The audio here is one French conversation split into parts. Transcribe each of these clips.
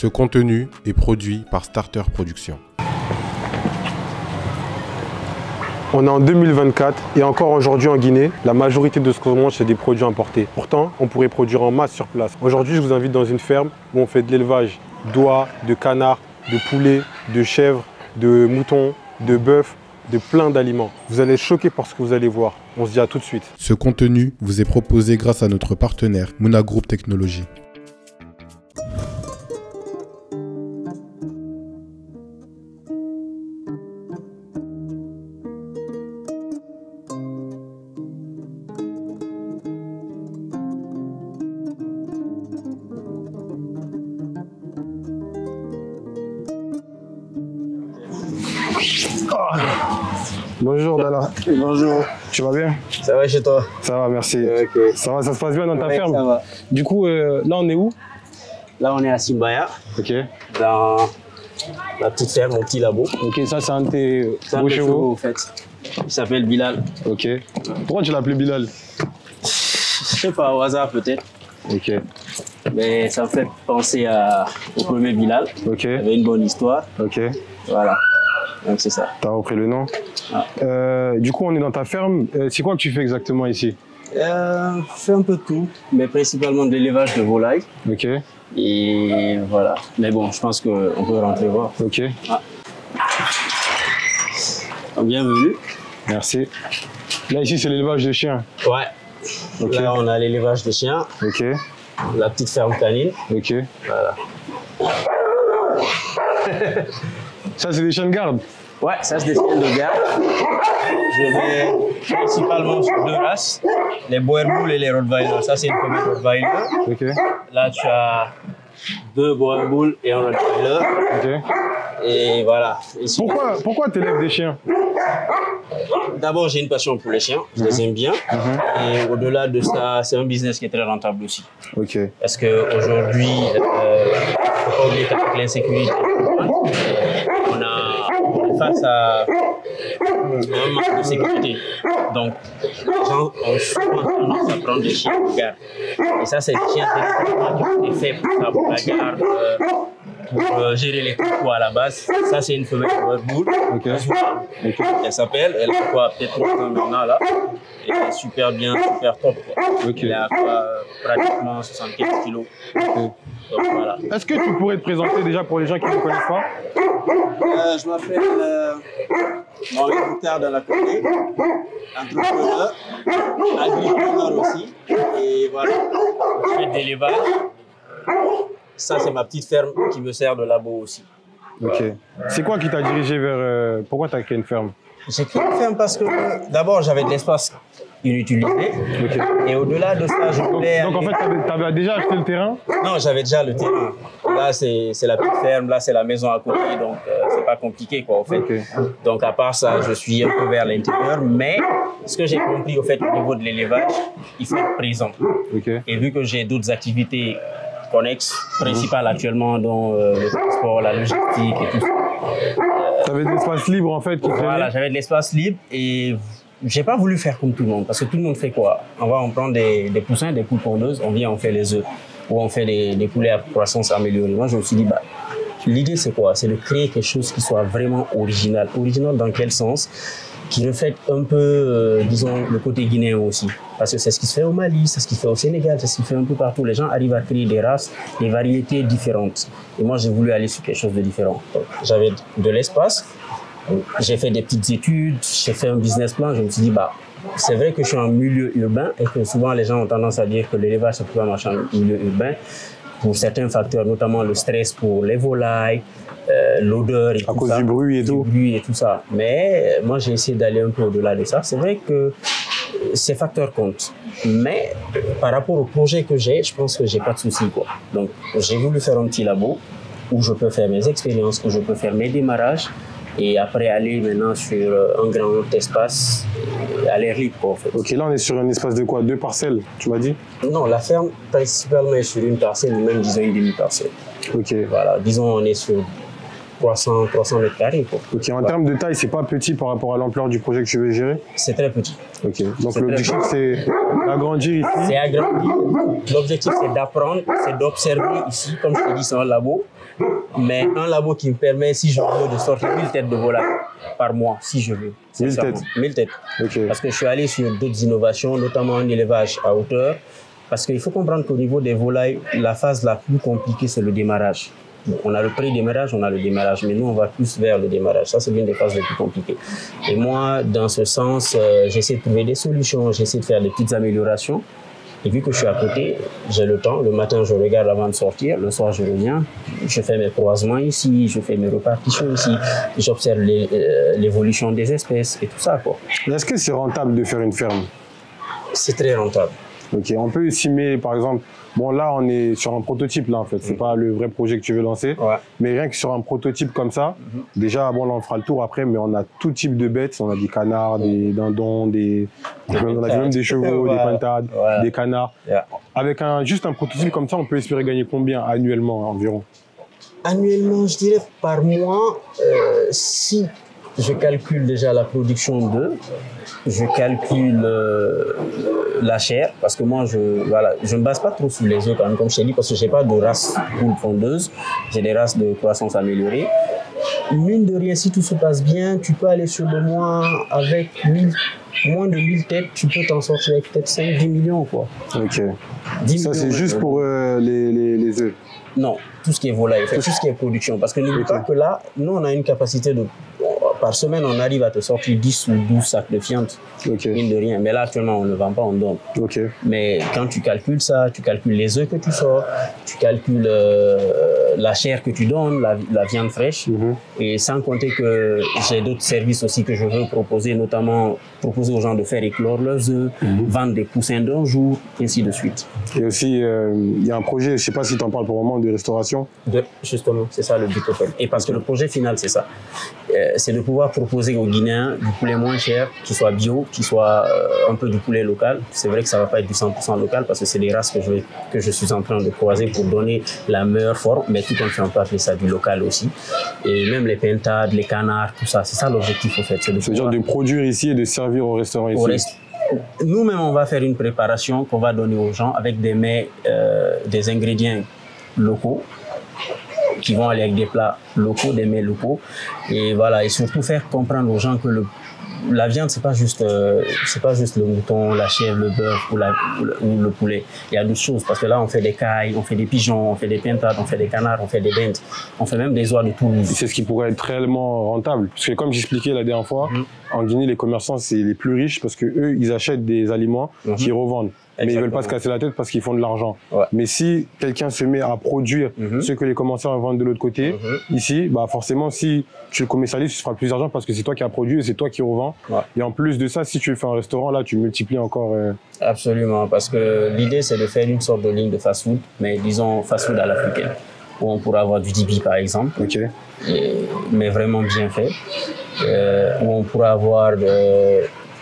Ce contenu est produit par Starter Productions. On est en 2024 et encore aujourd'hui en Guinée, la majorité de ce qu'on mange, c'est des produits importés. Pourtant, on pourrait produire en masse sur place. Aujourd'hui, je vous invite dans une ferme où on fait de l'élevage d'oies, de canards, de poulets, de chèvres, de moutons, de bœufs, de plein d'aliments. Vous allez être choqués par ce que vous allez voir. On se dit à tout de suite. Ce contenu vous est proposé grâce à notre partenaire Mouna Group Technologies. Bonjour Dala. Bonjour. Tu vas bien? Ça va chez toi? Ça va, merci. Okay. Ça va, ça se passe bien dans ta ferme? Ça va. Du coup, là on est où? Là on est à Simbaya. Ok. Dans la petite ferme, mon petit labo. Ok, ça c'est un de tes beaux chevaux en fait. Il s'appelle Bilal. Ok. Pourquoi tu l'as appelé Bilal? Je sais pas, au hasard peut-être. Ok. Mais ça me fait penser au premier Bilal. Ok. Il avait une bonne histoire. Ok. Voilà. Donc c'est ça. T'as repris le nom. Ah. Du coup, on est dans ta ferme. C'est quoi que tu fais exactement ici? Je fais un peu de tout, mais principalement de l'élevage de volailles. Ok. Et voilà. Mais bon, je pense qu'on peut rentrer voir. Ok. Ah. Bienvenue. Merci. Là, ici, c'est l'élevage de chiens. Ouais. Okay. Là, on a l'élevage de chiens. Ok. La petite ferme canine. Ok. Voilà. Ça, c'est des chiens de garde? Ouais, ça, c'est des chiens de garde. Je vais principalement sur deux races, les Boerboel et les Rottweiler. Ça, c'est une femelle Rottweiler. Ok. Là, tu as deux Boerboel et un Rottweiler. Ok. Et voilà. Ici, pourquoi tu élèves des chiens? D'abord, j'ai une passion pour les chiens. Je les aime bien. Et au-delà de ça, c'est un business qui est très rentable aussi. Ok. Parce qu'aujourd'hui, il ne faut pas oublier qu'avec l'insécurité, on est face à un manque de sécurité. Donc, les gens ont souvent tendance à prendre des chiens de garde. Et ça, c'est des chiens qui ont été faits pour ça, pour la garde, pour gérer les troupeaux à la base. Ça, c'est une femelle Boerboel. Ok. Elle s'appelle, elle a quoi, peut-être 3 ans maintenant là. Et elle est super bien, super top. Ok. Elle a quoi, pratiquement 75 kilos. Ok. Donc voilà. Est-ce que tu pourrais te présenter déjà pour les gens qui ne me connaissent pas? Je m'appelle Mohamed Boukhtar de la Côte, entrepreneur, agriculteur aussi. Et voilà, je fais de l'élevage. Ça, c'est ma petite ferme qui me sert de labo aussi. Ok. C'est quoi qui t'a dirigé vers... pourquoi tu as créé une ferme? J'ai créé une ferme parce que d'abord, j'avais de l'espace inutilisé. Ok. Et au-delà de ça, je voulais... Donc en fait, tu avais déjà acheté le terrain? Non, j'avais déjà le terrain. Là, c'est la petite ferme, là, c'est la maison à côté, donc c'est pas compliqué, quoi, en fait. Okay. Donc, à part ça, je suis un peu vers l'intérieur, mais ce que j'ai compris, au fait, au niveau de l'élevage, il faut être présent. Okay. Et vu que j'ai d'autres activités connexes, principales actuellement, dont le transport, la logistique et tout ça. Tu avais de l'espace libre, en fait, qui Voilà, j'avais de l'espace libre et j'ai pas voulu faire comme tout le monde, parce que tout le monde fait quoi? On prend des poussins, des poules pondeuses, on vient, on fait les œufs, ou on fait des poulets à croissance améliorée. Moi, je me suis dit, bah, l'idée, c'est quoi? C'est de créer quelque chose qui soit vraiment original. Original dans quel sens? Qui reflète un peu, disons, le côté guinéen aussi. Parce que c'est ce qui se fait au Mali, c'est ce qui se fait au Sénégal, c'est ce qui se fait un peu partout. Les gens arrivent à créer des races, des variétés différentes. Et moi, j'ai voulu aller sur quelque chose de différent. J'avais de l'espace. J'ai fait des petites études, j'ai fait un business plan, je me suis dit, bah, c'est vrai que je suis en milieu urbain et que souvent les gens ont tendance à dire que l'élevage, ça peut pas marcher en milieu urbain pour certains facteurs, notamment le stress pour les volailles, l'odeur et tout ça. À cause du bruit et tout. Du bruit et tout ça. Mais moi, j'ai essayé d'aller un peu au-delà de ça. C'est vrai que ces facteurs comptent. Mais par rapport au projet que j'ai, je pense que j'ai pas de soucis, quoi. Donc, j'ai voulu faire un petit labo où je peux faire mes expériences, où je peux faire mes démarrages. Et après aller maintenant sur un grand espace à l'air libre, quoi, en fait. Ok, là on est sur un espace de quoi? 2 parcelles, tu m'as dit? Non, la ferme principalement est sur une parcelle, ou même disons une demi-parcelle. Ok. Voilà, disons on est sur 300 mètres carrés. Quoi. Ok, en termes de taille, c'est pas petit par rapport à l'ampleur du projet que tu veux gérer? C'est très petit. Ok, donc l'objectif c'est agrandir ici? C'est agrandir. L'objectif c'est d'apprendre, c'est d'observer ici, comme je te dis, c'est un labo. Mais un labo qui me permet, si je veux, de sortir 1000 têtes de volaille par mois, si je veux. 1000 têtes? 1000 têtes. Okay. Parce que je suis allé sur d'autres innovations, notamment un élevage à hauteur. Parce qu'il faut comprendre qu'au niveau des volailles, la phase la plus compliquée, c'est le démarrage. On a le pré-démarrage, on a le démarrage, mais nous, on va plus vers le démarrage. Ça, c'est l'une des phases les plus compliquées. Et moi, dans ce sens, j'essaie de trouver des solutions, j'essaie de faire des petites améliorations. Et vu que je suis à côté, j'ai le temps. Le matin, je regarde avant de sortir. Le soir, je reviens. Je fais mes croisements ici. Je fais mes répartitions ici. J'observe l'évolution des espèces et tout ça, quoi. Est-ce que c'est rentable de faire une ferme? C'est très rentable. Ok, on peut estimer, par exemple, bon là, on est sur un prototype, là, en fait. C'est pas le vrai projet que tu veux lancer. Ouais. Mais rien que sur un prototype comme ça, déjà, bon, là, on fera le tour après, mais on a tout type de bêtes. On a des canards, des dindons, on a même des chevaux, des pintades, des canards. Yeah. Avec juste un prototype comme ça, on peut espérer gagner combien annuellement environ? Annuellement, je dirais par mois, si je calcule déjà la production d'œufs, je calcule la chair, parce que moi, je ne base pas trop sur les œufs, quand même, comme je t'ai dit, parce que je n'ai pas de race poule pondeuse, j'ai des races de croissance améliorée. Mine de rien, si tout se passe bien, tu peux aller sur le mois avec moins de 1000 têtes, tu peux t'en sortir avec peut-être 5-10 millions, quoi. Ok. Ça, c'est juste pour les œufs? Non, tout ce qui est volaille, tout ce qui est production. Parce que n'oublie pas que là, nous, on a une capacité de... Par semaine, on arrive à te sortir 10 ou 12 sacs de fientes, mine de rien. Mais là, actuellement, on ne vend pas, on donne. Mais quand tu calcules ça, tu calcules les œufs que tu sors, tu calcules la chair que tu donnes, la viande fraîche. Et sans compter que j'ai d'autres services aussi que je veux proposer, notamment proposer aux gens de faire éclore leurs œufs, vendre des poussins d'un jour, ainsi de suite. Et aussi, il y a un projet, je ne sais pas si tu en parles pour le moment, de restauration. Justement, c'est ça le but. Et parce que le projet final, c'est ça. C'est de pouvoir proposer aux Guinéens du poulet moins cher, qui soit bio, qui soit un peu du poulet local. C'est vrai que ça ne va pas être du 100% local parce que c'est des races que je suis en train de croiser pour donner la meilleure forme, mais tout en fait, on peut appeler ça du local aussi. Et même les pintades, les canards, tout ça, c'est ça l'objectif au fait. C'est genre de produire ici et de servir au restaurant ici. Nous-mêmes, on va faire une préparation qu'on va donner aux gens avec des mets, des ingrédients locaux, qui vont aller avec des plats locaux, des mets locaux, et voilà, et surtout faire comprendre aux gens que la viande, c'est pas juste le mouton, la chèvre, le bœuf ou le poulet. Il y a d'autres choses, parce que là, on fait des cailles, on fait des pigeons, on fait des pintades, on fait des canards, on fait des dindes, on fait même des oies de Toulouse. C'est ce qui pourrait être réellement rentable, parce que comme j'expliquais la dernière fois, en Guinée, les commerçants, c'est les plus riches, parce que eux, ils achètent des aliments qu'ils revendent. Mais ils veulent pas se casser la tête parce qu'ils font de l'argent. Mais si quelqu'un se met à produire ce que les commerçants vendent de l'autre côté, ici, bah forcément, si tu le commercialises, tu feras plus d'argent parce que c'est toi qui as produit et c'est toi qui revends. Et en plus de ça, si tu fais un restaurant, là, tu multiplies encore. Absolument, parce que l'idée, c'est de faire une sorte de ligne de fast-food, mais disons fast-food à l'africaine, où on pourra avoir du dibi, par exemple, mais vraiment bien fait, où on pourra avoir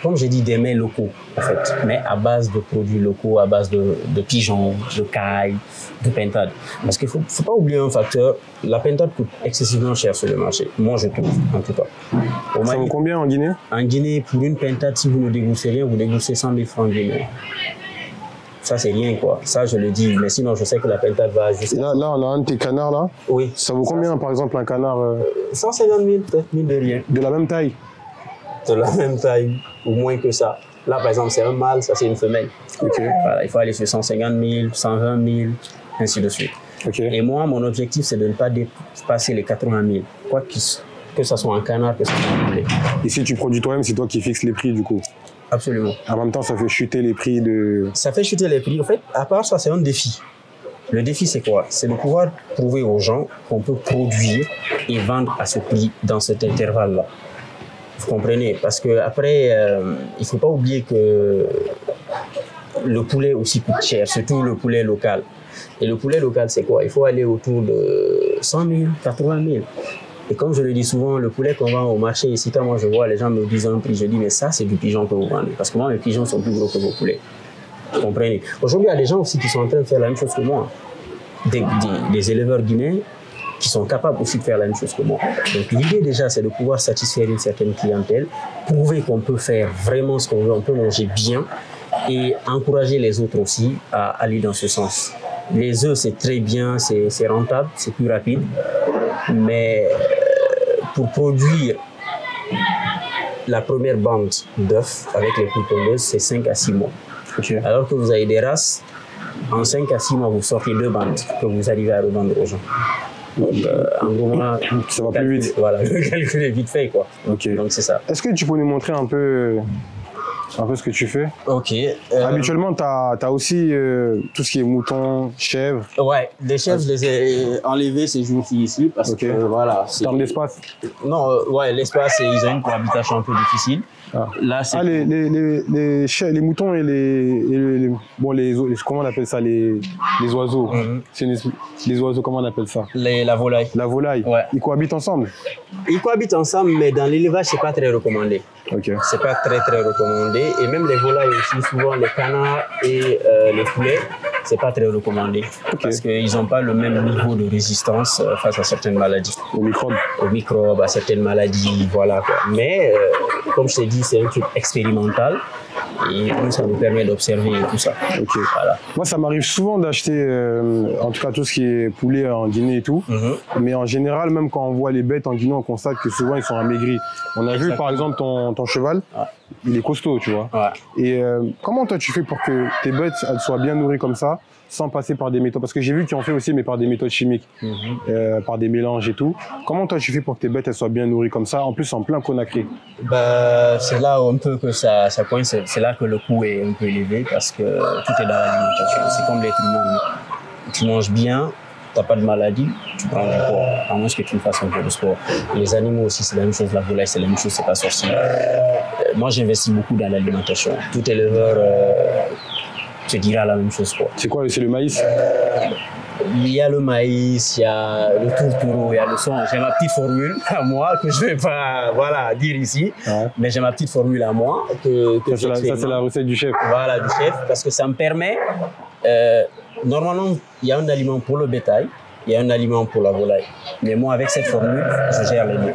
comme j'ai dit, des mets locaux, en fait, mais à base de produits locaux, à base de pigeons, de cailles, de pintades. Parce qu'il ne faut pas oublier un facteur, la pintade coûte excessivement cher sur le marché. Moi, je trouve, en tout cas. Ça vaut combien en Guinée? En Guinée, pour une pintade, si vous ne dégoussez rien, vous dégoussez 100 000 francs guinéens. Ça, c'est rien, quoi. Ça, je le dis. Mais sinon, je sais que la pintade va jusqu'à... Là, on a un de tes canards, là. Oui. Ça vaut combien, par exemple, un canard 150 000, peut-être, mine de rien. De la même taille? De la même taille, ou moins que ça. Là, par exemple, c'est un mâle, ça, c'est une femelle. Voilà, il faut aller sur 150 000, 120 000, ainsi de suite. Et moi, mon objectif, c'est de ne pas dépasser les 80 000. Quoi que ça soit un canard, que ça soit un poulet. Et si tu produis toi-même, c'est toi qui fixes les prix, du coup? Absolument. En même temps, ça fait chuter les prix de... Ça fait chuter les prix. En fait, à part ça, c'est un défi. Le défi, c'est quoi? C'est de pouvoir prouver aux gens qu'on peut produire et vendre à ce prix dans cet intervalle-là. Vous comprenez? Parce qu'après, il ne faut pas oublier que le poulet aussi coûte cher, surtout le poulet local. Et le poulet local, c'est quoi? Il faut aller autour de 100 000, 80 000. Et comme je le dis souvent, le poulet qu'on vend au marché ici, quand moi je vois les gens me disent un prix, je dis mais ça c'est du pigeon que vous vendez. Parce que moi mes pigeons sont plus gros que vos poulets. Vous comprenez? Aujourd'hui il y a des gens aussi qui sont en train de faire la même chose que moi. Des éleveurs guinéens qui sont capables aussi de faire la même chose que moi. Donc l'idée déjà, c'est de pouvoir satisfaire une certaine clientèle, prouver qu'on peut faire vraiment ce qu'on veut, on peut manger bien et encourager les autres aussi à aller dans ce sens. Les œufs, c'est très bien, c'est rentable, c'est plus rapide, mais pour produire la première bande d'œufs avec les poules pondeuses, c'est 5 à 6 mois. Okay. Alors que vous avez des races, en 5 à 6 mois, vous sortez 2 bandes que vous arrivez à revendre aux gens. Donc, en gros, ça va plus vite. Voilà, le calcul est vite fait, quoi. Okay. Donc, c'est ça. Est-ce que tu peux nous montrer un peu ce que tu fais? Ok. Habituellement, tu as aussi tout ce qui est mouton, chèvre. Ouais, les chèvres, je les ai enlevés ces jours-ci ici parce que voilà. En termes d'espace? Non, ouais, l'espace, ils ont une cohabitation un peu difficile. Ah. Là, c'est les moutons et les comment on appelle ça, les oiseaux. Les oiseaux, comment on appelle ça? La volaille. La volaille. Ouais. Ils cohabitent ensemble? Ils cohabitent ensemble, mais dans l'élevage, c'est pas très recommandé. Okay. C'est pas très recommandé. Et même les volailles aussi, souvent les canards et les poulets, c'est pas très recommandé. Parce qu'ils n'ont pas le même niveau de résistance face à certaines maladies. Aux microbes? Aux microbes, à certaines maladies, voilà quoi. Mais comme je t'ai dit, c'est un truc expérimental. Et nous, ça nous permet d'observer tout ça. Okay. Voilà. Moi, ça m'arrive souvent d'acheter, en tout cas tout ce qui est poulet en Guinée et tout. Mais en général, même quand on voit les bêtes en Guinée, on constate que souvent ils sont amaigris. On a vu par exemple ton cheval, il est costaud, tu vois. Et comment toi tu fais pour que tes bêtes elles soient bien nourries comme ça, sans passer par des méthodes? Parce que j'ai vu qu'ils en fait aussi, mais par des méthodes chimiques, par des mélanges et tout. Comment toi tu fais pour que tes bêtes elles soient bien nourries comme ça, en plus en plein Conakry? Bah, c'est là un peu que ça coince, c'est là que le coût est un peu élevé parce que tout est dans l'alimentation. C'est comme l'être humain. Tu manges bien, tu n'as pas de maladie, tu prends du poids, à moins que tu ne fasses un peu de sport. Les animaux aussi, c'est la même chose, la volaille, c'est la même chose, c'est pas sorcier. Moi, j'investis beaucoup dans l'alimentation. Tout éleveur te dira la même chose. C'est quoi? C'est le maïs? Il y a le maïs, il y a le tourtereau, il y a le son. J'ai ma petite formule à moi que je ne vais pas dire ici, mais j'ai ma petite formule à moi. Ça, c'est la recette du chef. Voilà, du chef, parce que ça me permet... normalement, il y a un aliment pour le bétail, il y a un aliment pour la volaille. Mais moi, avec cette formule, je gère les deux.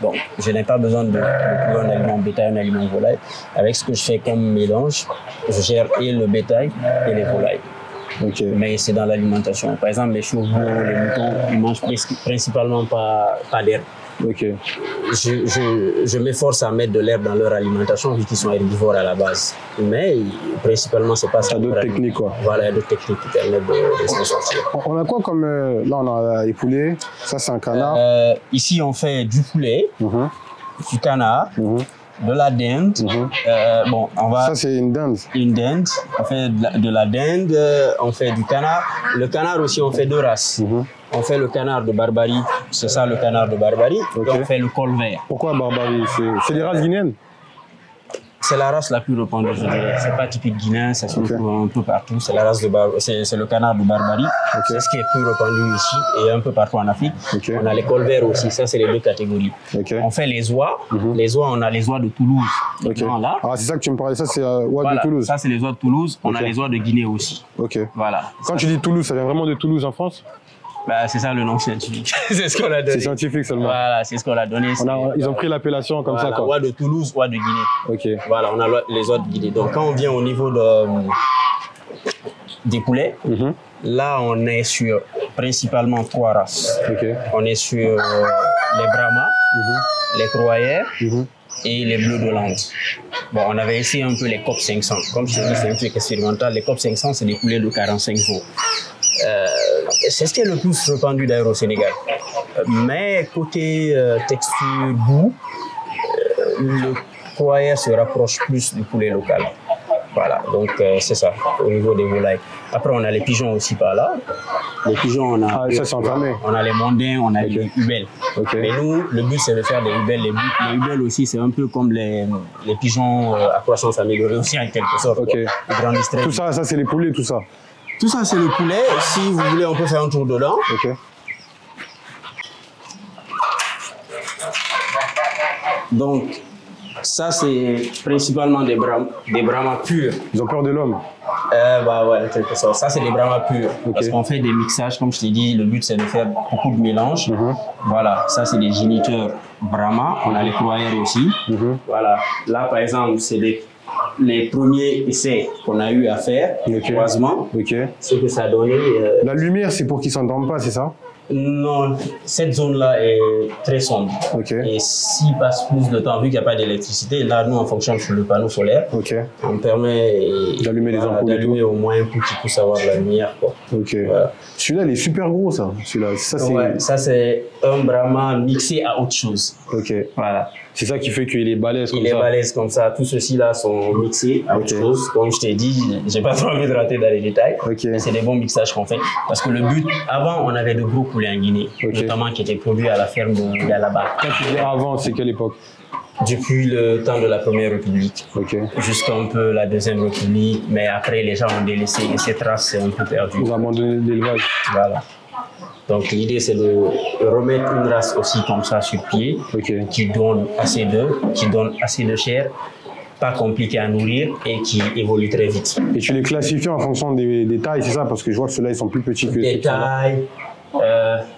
Donc, je n'ai pas besoin de trouver un aliment bétail, un aliment volaille. Avec ce que je fais comme mélange, je gère et le bétail et les volailles. Mais c'est dans l'alimentation. Par exemple, les chevaux, les moutons, ils mangent principalement pas d'herbe. Je m'efforce à mettre de l'herbe dans leur alimentation vu qu'ils sont herbivores à la base. Mais principalement, c'est pas ça. Il y a d'autres techniques, quoi. Voilà, il y a d'autres techniques qui permettent de s'en sortir. On a quoi comme... là, on a les poulets. Ça, c'est un canard. Ici, on fait du poulet, du canard, de la dinde. Bon, ça, c'est une dinde. Une dinde. On fait de la dinde, on fait du canard. Le canard aussi, on fait 2 races. On fait le canard de Barbarie, c'est ça le canard de Barbarie. Et on fait le col vert. Pourquoi Barbarie? C'est des races guinéennes? C'est la race la plus répandue, je dirais. C'est pas typique guinéen, ça se trouve un peu partout. C'est la race de c'est le canard de Barbarie. C'est ce qui est plus répandu ici et un peu partout en Afrique. On a les cols verts aussi, ça c'est les 2 catégories. On fait les oies. Les oies, on a les oies de Toulouse. Là. Ah, c'est ça que tu me parlais, ça c'est oies de Toulouse. Ça c'est les oies de Toulouse. On a les oies de Guinée aussi. Voilà. Quand tu dis Toulouse, ça vient vraiment de Toulouse en France? Bah, c'est ça le nom scientifique. C'est ce qu'on a donné. C'est scientifique seulement. Voilà, c'est ce qu'on a donné. Ils ont pris l'appellation comme ça, quoi. Oie de Toulouse, oie de Guinée. Voilà, on a les oies de Guinée. Donc quand on vient au niveau des poulets, là on est sur principalement 3 races. On est sur les Brahmas, les Croyères et les Bleus d'Hollande. Bon, on avait essayé un peu les COP 500. Comme je te dis, c'est un truc expérimental. Les COP 500, c'est des poulets de 45 jours. C'est ce qui est le plus répandu d'ailleurs au Sénégal. Mais côté texture, goût, le croyère se rapproche plus du poulet local. Voilà, donc c'est ça, au niveau des volailles. Après, on a les pigeons aussi par là. Les pigeons, on a, ça, c'est enfermé. On a les mondins, on a les hubelles. Mais nous, le but, c'est de faire des hubelles. Les hubelles aussi, c'est un peu comme les pigeons à croissance améliorée aussi, en quelque sorte. Ils grandissent très vite. Tout ça, c'est les poulets, tout ça? Tout ça, c'est le poulet. Si vous voulez, on peut faire un tour dedans. Donc, ça, c'est principalement des brahmas purs. Ils ont peur de l'homme? Bah ouais, quelque sorte. Ça, c'est des Brahma purs. Parce qu'on fait des mixages, comme je t'ai dit, le but c'est de faire beaucoup de mélanges. Voilà, ça c'est des géniteurs Brahma. On a les croyeurs aussi. Voilà, là par exemple, c'est les premiers essais qu'on a eu à faire, le croisement. Ce que ça a donné. La lumière, c'est pour qu'ils ne s'endorment pas, c'est ça? Non, cette zone-là est très sombre. Et s'il passe plus de temps, vu qu'il n'y a pas d'électricité, là, nous, on fonctionne sur le panneau solaire. On permet d'allumer les ampoules. D'allumer au moins pour qu'ils puissent avoir de la lumière. Voilà. Celui-là, il est super gros, ça. Ça, c'est un Brahma mixé à autre chose. Voilà. C'est ça qui fait qu'il est balèze comme ça. Il est balèze comme ça. Tous ceux-ci-là sont mixés à autre chose. Comme je t'ai dit, j'ai pas trop envie de rentrer dans les détails. Mais c'est des bons mixages qu'on fait. Parce que le but, avant, on avait de gros poulets en Guinée, notamment qui étaient produits à la ferme de Galaba. Quand tu dis avant, c'est quelle époque? Depuis le temps de la Première République, jusqu'à un peu la Deuxième République, mais après les gens ont délaissé et ces traces c'est un peu perdu. Ils ont abandonné l'élevage. Voilà. Donc l'idée c'est de remettre une race aussi comme ça sur pied, qui donne assez d'œufs, qui donne assez de chair, pas compliqué à nourrir et qui évolue très vite. Et tu les classifies en fonction des tailles, c'est ça? Parce que je vois que ceux-là ils sont plus petits que des tailles.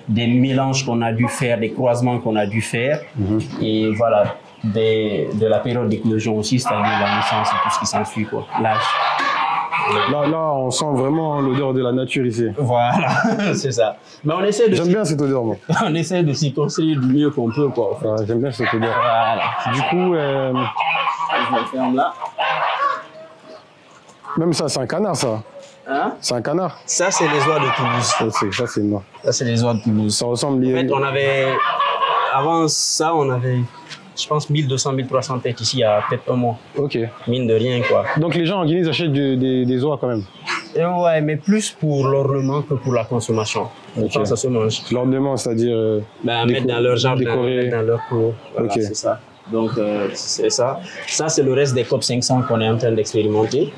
Des mélanges qu'on a dû faire, des croisements qu'on a dû faire, et voilà, de la période d'éclosion aussi, c'est-à-dire la naissance et tout ce qui s'ensuit, l'âge. Là, on sent vraiment l'odeur de la nature ici. Voilà, c'est ça. Mais on essaie de. J'aime bien cette odeur, moi. On essaie de s'y construire du mieux qu'on peut, J'aime bien cette odeur. Voilà. Du coup, je le ferme là. Même ça, c'est un canard, ça. Hein? C'est un canard. Ça, c'est les oies de Toulouse. Ça, c'est noir. Ça, c'est les oies de Toulouse. Ça ressemble. En fait, on avait. Avant ça, on avait. Je pense 1200, 1300 têtes ici il y a peut-être un mois. Mine de rien, quoi. Donc les gens en Guinée, ils achètent des oies quand même? Ouais, mais plus pour l'ornement que pour la consommation. Ça se mange. L'ornement, c'est-à-dire mettre dans leur jardin, décorer. Mettre dans leur cour. Voilà, c'est ça. Donc c'est ça. Ça, c'est le reste des COP 500 qu'on est en train d'expérimenter.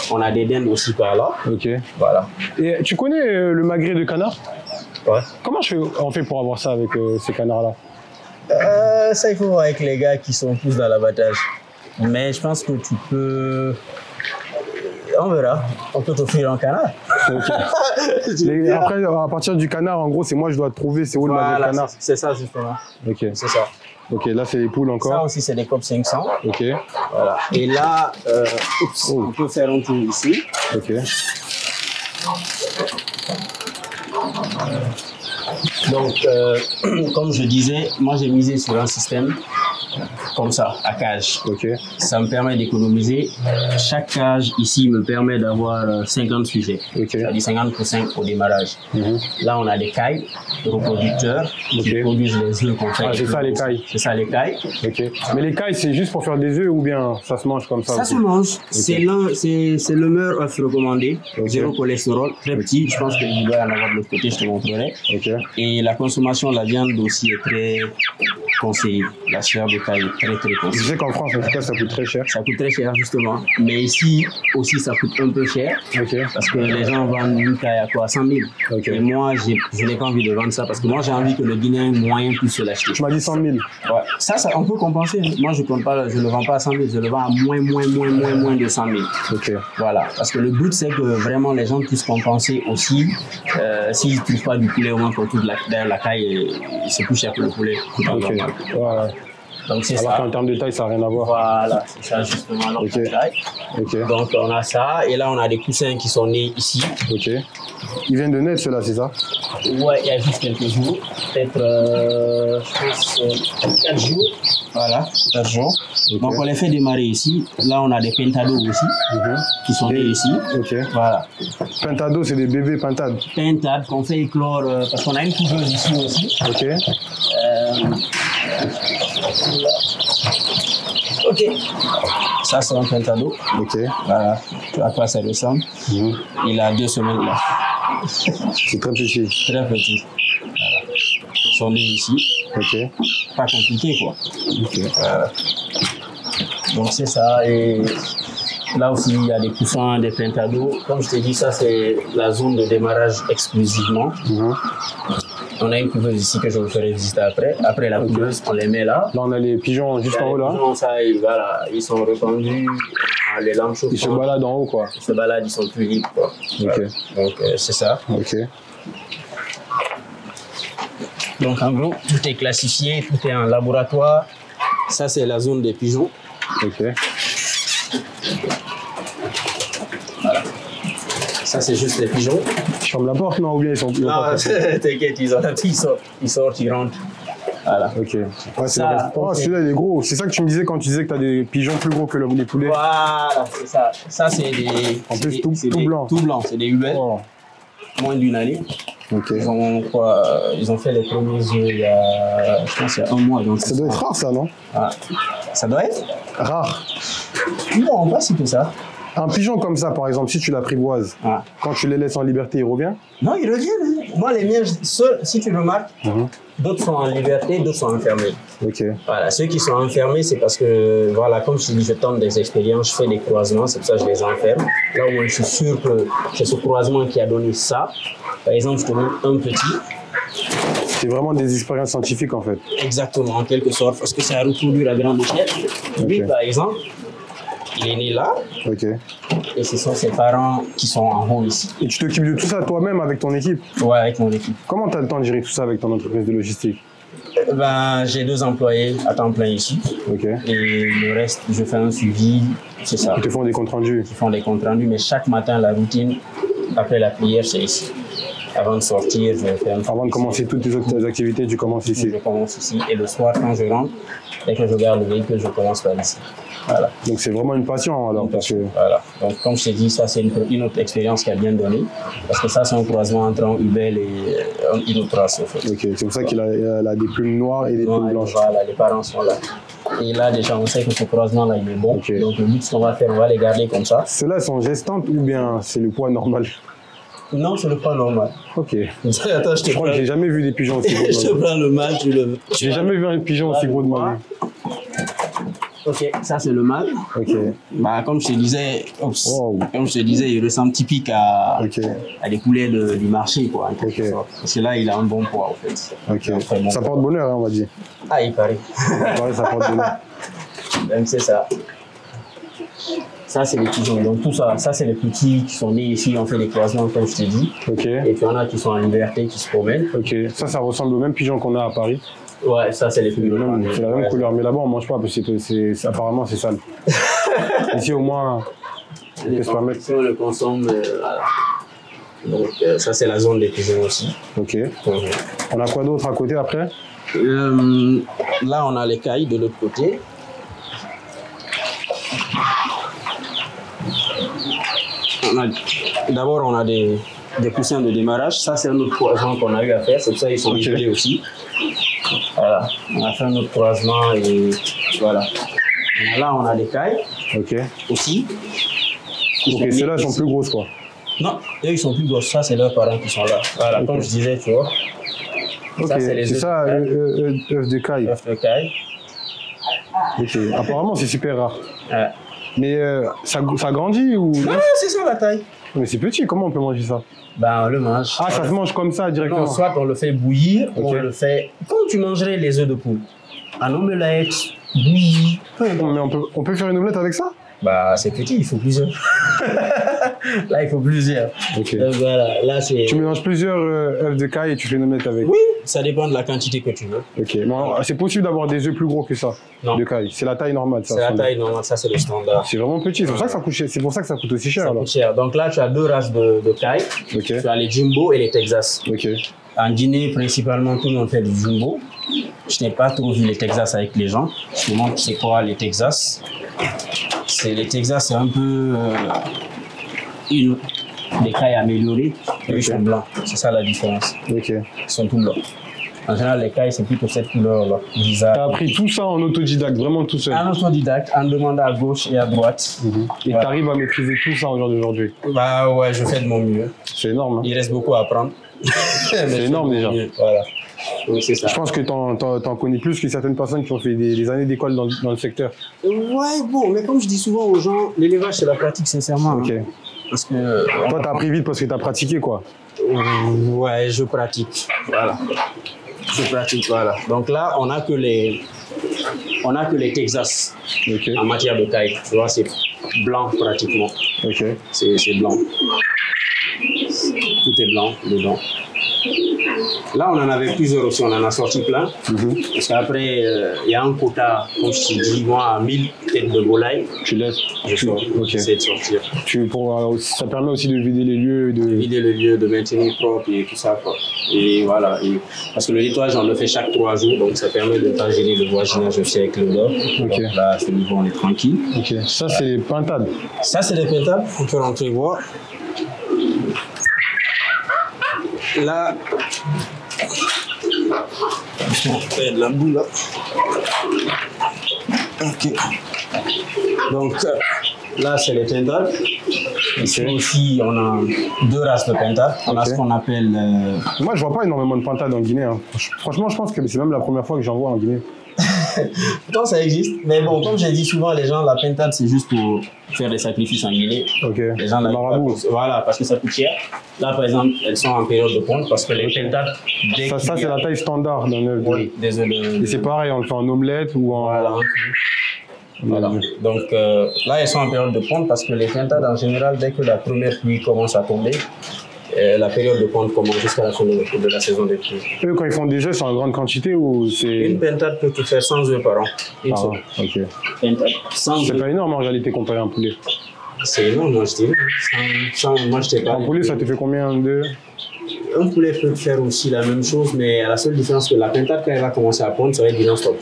On a des dindes aussi par là. Voilà. Et tu connais le magret de canard? Ouais. Comment on fait pour avoir ça avec ces canards-là? Ça, il faut voir avec les gars qui sont plus dans l'abattage. Mais je pense que tu peux... On verra. On peut t'offrir un canard. Après, à partir du canard, en gros, c'est moi je dois trouver c'est où le magret de canard. C'est ça, justement. C'est ça. Là, c'est les poules encore. Ça aussi, c'est des COP 500. Voilà. Et là, on peut faire un tour ici. Donc, comme je disais, moi j'ai misé sur un système comme ça, à cage. Ça me permet d'économiser. Chaque cage ici me permet d'avoir 50 sujets. C'est-à-dire 50 pour 5 au démarrage. Là, on a des cailles reproducteurs qui produisent les œufs qu'on fait. C'est ça les cailles? C'est ça les cailles. Mais les cailles, c'est juste pour faire des œufs ou bien ça se mange comme ça? Ça se mange. C'est le meilleur œuf recommandé. Zéro cholestérol, très petit. Je pense qu'il doit y en avoir de l'autre côté, je te montrerai. Et la consommation de la viande aussi est très conseillée. La chair de caille est très conseillée. Je sais qu'en France, en tout cas, ça coûte très cher. Ça coûte très cher, justement. Mais ici aussi, ça coûte un peu cher. Parce que les gens vendent une caille à quoi? 100 000. Et moi, je n'ai pas envie de vendre ça parce que moi, j'ai envie que le Guinéen moyen puisse se l'acheter. Tu m'as dit 100 000. Ouais. Ça, on peut compenser. Moi, je ne le vends pas à 100 000. Je le vends à moins de 100 000. Voilà. Parce que le but, c'est que vraiment les gens puissent compenser aussi. S'ils ne trouvent pas du poulet au moins pour tout derrière la caille, c'est plus cher que le poulet. Donc c'est ça. Alors qu'en termes de taille, ça n'a rien à voir. Voilà, c'est ça justement notre taille. Donc on a ça, et là on a des coussins qui sont nés ici. Ils viennent de naître ceux-là, c'est ça? Ouais, il y a juste quelques jours, peut-être je pense 4 jours. Voilà, 4 jours. Donc on les fait démarrer ici. Là on a des pentados aussi qui sont nés ici. Voilà. Pentado, c'est des bébés pentades. Pentades qu'on fait éclore parce qu'on a une couveuse ici aussi. Ça c'est un pentado. Voilà, à quoi ça ressemble. Il a 2 semaines là. C'est très petit. Très petit. Voilà. Ils sont nés ici. Pas compliqué quoi. Donc c'est ça. Et là aussi il y a des poussins, des pentados. Comme je t'ai dit, ça c'est la zone de démarrage exclusivement. On a une couveuse ici que je vous ferai visiter après. Après la couveuse, on les met là. Là, on a les pigeons juste en haut là. Les pigeons, ça, voilà, ils sont répandus les lampes chauffantes. Ils se baladent en haut, quoi. Ils se baladent, ils sont plus libres, quoi. Ok. Donc, c'est ça. Ok. Donc, en gros, tout est classifié, tout est en laboratoire. Ça, c'est la zone des pigeons. Ok. Voilà. Ça, c'est juste les pigeons. Je ferme la porte, non? Ou bien ils sont... Non, t'inquiète, ils sortent, ils rentrent. Voilà. Ok. Ouais, Ça, oh, ok. celui-là, il est gros. C'est ça que tu me disais quand tu disais que tu as des pigeons plus gros que les poulets. Voilà, c'est ça. Ça, c'est des... En plus, c'est tout des- blanc. Tout blanc, c'est des UL, Oh. moins d'une année. Ok. Ils ont quoi? Ils ont fait les premiers œufs il y a, je pense, il y a un mois. Donc Ça doit être rare, ça, non? Ah. Ça doit être? Rare. Non, pas si que ça. Un pigeon comme ça, par exemple, si tu l'apprivoises, Ah. quand tu les laisses en liberté, il revient? Non, ils reviennent. Hein. Moi, les miens, si tu remarques, d'autres sont en liberté, d'autres sont enfermés. Ok. Voilà, ceux qui sont enfermés, c'est parce que, voilà, comme je te dis, je tente des expériences, je fais des croisements, c'est pour ça que je les enferme. Là où je suis sûr que c'est ce croisement qui a donné ça. Par exemple, je te montre un petit. C'est vraiment des expériences scientifiques, en fait. Exactement, en quelque sorte, parce que c'est à reproduire à grande échelle. Lui, par exemple, il est né là, Ok. et ce sont ses parents qui sont en haut ici. Et tu t'occupes de tout ça toi-même avec ton équipe? Ouais, avec mon équipe. Comment tu as le temps de gérer tout ça avec ton entreprise de logistique? Ben, j'ai 2 employés à temps plein ici, Ok. et le reste, je fais un suivi, c'est ça. Ils te font des comptes rendus? Ils font des comptes rendus, mais chaque matin, la routine, après la prière, c'est ici. Avant de sortir, je fais un Avant de commencer toutes tes autres activités, tu commences ici. Je commence ici, et le soir, quand je rentre, dès que je garde le véhicule, je commence par ici. Voilà. Donc c'est vraiment une passion alors parce que... Voilà. Donc, comme je t'ai dit, ça, c'est une autre expérience qui a bien donné. Parce que ça, c'est un croisement entre un Ubel et un Inotras, en fait. Ok, c'est pour ça qu'il a des plumes noires et des plumes blanches. Voilà, les parents sont là. Et là, déjà, on sait que ce croisement-là, il est bon. Ok. Donc, le but, ce qu'on va faire, on va les garder comme ça. Ceux-là sont gestantes ou bien c'est le poids normal? Non, c'est le pas normal. Ok. Attends, je te Je crois prends. que j'ai jamais vu des pigeons aussi gros. Je te prends le mâle, tu le. J'ai jamais vu un pigeon aussi gros de ma vie. Ok, ça c'est le mâle. Ok. Bah, comme je te disais, Wow. comme je te disais, il ressemble typique à des poulets du marché, quoi, en quelque Ok. sorte. Parce que là, il a un bon poids, en fait. Ok. Un très bon Ça poids. porte bonheur, hein, on va dire. Ah, il paraît. Ouais, ça porte bonheur. Même c'est ça. Ça, c'est les pigeons. Donc, tout ça, ça, c'est les petits qui sont nés ici. On fait des croisements, comme je t'ai dit. Ok. Et puis, on a qui sont en liberté, qui se promènent. Ok. Ça ressemble au même pigeon qu'on a à Paris. Ouais, ça, c'est les plus grands. C'est la même couleur. Mais là-bas, on mange pas parce que apparemment, c'est sale. Ici, au moins, on peut se permettre. Si on le consomme, voilà. Donc, ça, c'est la zone des pigeons aussi. Ok. On a quoi d'autre à côté après? Là, on a les cailles de l'autre côté. D'abord, on a des poussins de démarrage. Ça, c'est un autre croisement qu'on a eu à faire. C'est pour ça qu'ils sont isolés aussi. Voilà. On a fait un autre croisement et voilà. Là, on a des cailles Ok. aussi. Ok, ceux-là sont plus grosses, quoi. Non, eux, ils sont plus grosses. Ça, c'est leurs parents qui sont là. Voilà, comme je disais, tu vois. Ok, Ça, c'est les c'est œufs ça, œuf de caille. œufs de caille. Ok. Apparemment, c'est super rare. Ouais. Mais ça grandit ou... Ah, c'est ça la taille. Mais c'est petit, comment on peut manger ça? Ben, on le mange. Ah, ça se mange comme ça directement? Non, soit on le fait bouillir, ou Ok. on le fait comme tu mangerais les œufs de poule. En omelette, bouilli, peu importe. Mais on peut faire une omelette avec ça? Bah, c'est petit, il faut plusieurs. Là, il faut plusieurs. Ok. Donc voilà, là, c'est. Tu mélanges plusieurs œufs de caille et tu fais une omelette avec? Oui, ça dépend de la quantité que tu veux. Ok. Mais c'est possible d'avoir des œufs plus gros que ça? Non. De caille. C'est la taille normale, ça? C'est la standard. taille normale, ça, c'est le standard. C'est vraiment petit. C'est pour ça que ça coûte cher. C'est pour ça que ça coûte aussi cher, Ça alors. coûte cher. Donc là, tu as 2 races de cailles. Ok. Tu as les Jumbo et les Texas. Ok. En Guinée, principalement, tout le monde fait du Jumbo. Je n'ai pas trop vu les Texas avec les gens. Je te montre c'est quoi les Texas. Les Texas, c'est un peu des cailles améliorées. Eux, ils sont blancs. C'est ça la différence. Ok. Ils sont tout blancs. En général, les cailles, c'est plutôt cette couleur-là. T'as appris tout ça en autodidacte, vraiment tout seul. En autodidacte, en demandant à gauche et à droite. Et Voilà. t'arrives à maîtriser tout ça au jour d'aujourd'hui. Bah ouais, je fais de mon mieux. C'est énorme. Hein. Il reste beaucoup à apprendre. C'est énorme déjà. Voilà. Donc c'est ça. Je pense que t'en connais plus que certaines personnes qui ont fait des années d'école dans le secteur. Ouais, bon, mais comme je dis souvent aux gens, l'élevage, c'est la pratique, sincèrement. Ok. Hein. Parce que. Toi, t'as appris vite parce que t'as pratiqué, quoi. Ouais, je pratique. Voilà. Je pratique, voilà. Donc là, on a que les Texas Ok. en matière de caille. Tu vois, c'est blanc pratiquement. Ok. C'est blanc. Tout est blanc dedans. Là, on en avait plusieurs aussi, on en a sorti plein. Parce qu'après, il y a un quota, comme je t'ai dit, moi, 1000 têtes de volaille. Tu laisses. J'essaie de sortir. Ça permet aussi de vider les lieux. De vider le lieu, de maintenir propre et tout ça, quoi. Et voilà. Parce que le nettoyage, on le fait chaque 3 jours, donc ça permet de ne pas gêner le voisinage aussi avec l'odeur. Donc là, à ce niveau, on est tranquille. Ok. Ça, c'est les pintades. Ça, c'est les pintades. On peut rentrer voir. Là, on fait de la boue là. Ok. Donc là, c'est les pintades. Ici aussi, on a 2 races de pintades. On a ce qu'on appelle. Moi, je vois pas énormément de pintades en Guinée. Hein. Franchement, je pense que c'est même la première fois que j'en vois en Guinée. Pourtant, ça existe. Mais bon, comme je dis souvent, les gens, la pintade, c'est juste pour faire des sacrifices en Guinée. Ok. Les gens, voilà, parce que ça coûte cher. Là, par exemple, elles sont en période de ponte parce que les pintades. Ça c'est la taille standard d'un œuf. Oui, désolé. Et c'est pareil, on le fait en omelette ou en. Voilà. Donc là, elles sont en période de ponte parce que les pintades, en général, dès que la première pluie commence à tomber, la période de ponte commence jusqu'à la fin de la saison des pluies. Eux, quand ils font des œufs, c'est en grande quantité ou c'est... Une pintade peut te faire 100 œufs par an. Ok. C'est pas énorme en réalité comparé à un poulet. C'est énorme, moi je dirais. Moi je t'ai pas. Un poulet, ça te fait combien de... Un poulet peut faire aussi la même chose, mais la seule différence, c'est que la pintade, quand elle va commencer à pondre, ça va être du non-stop.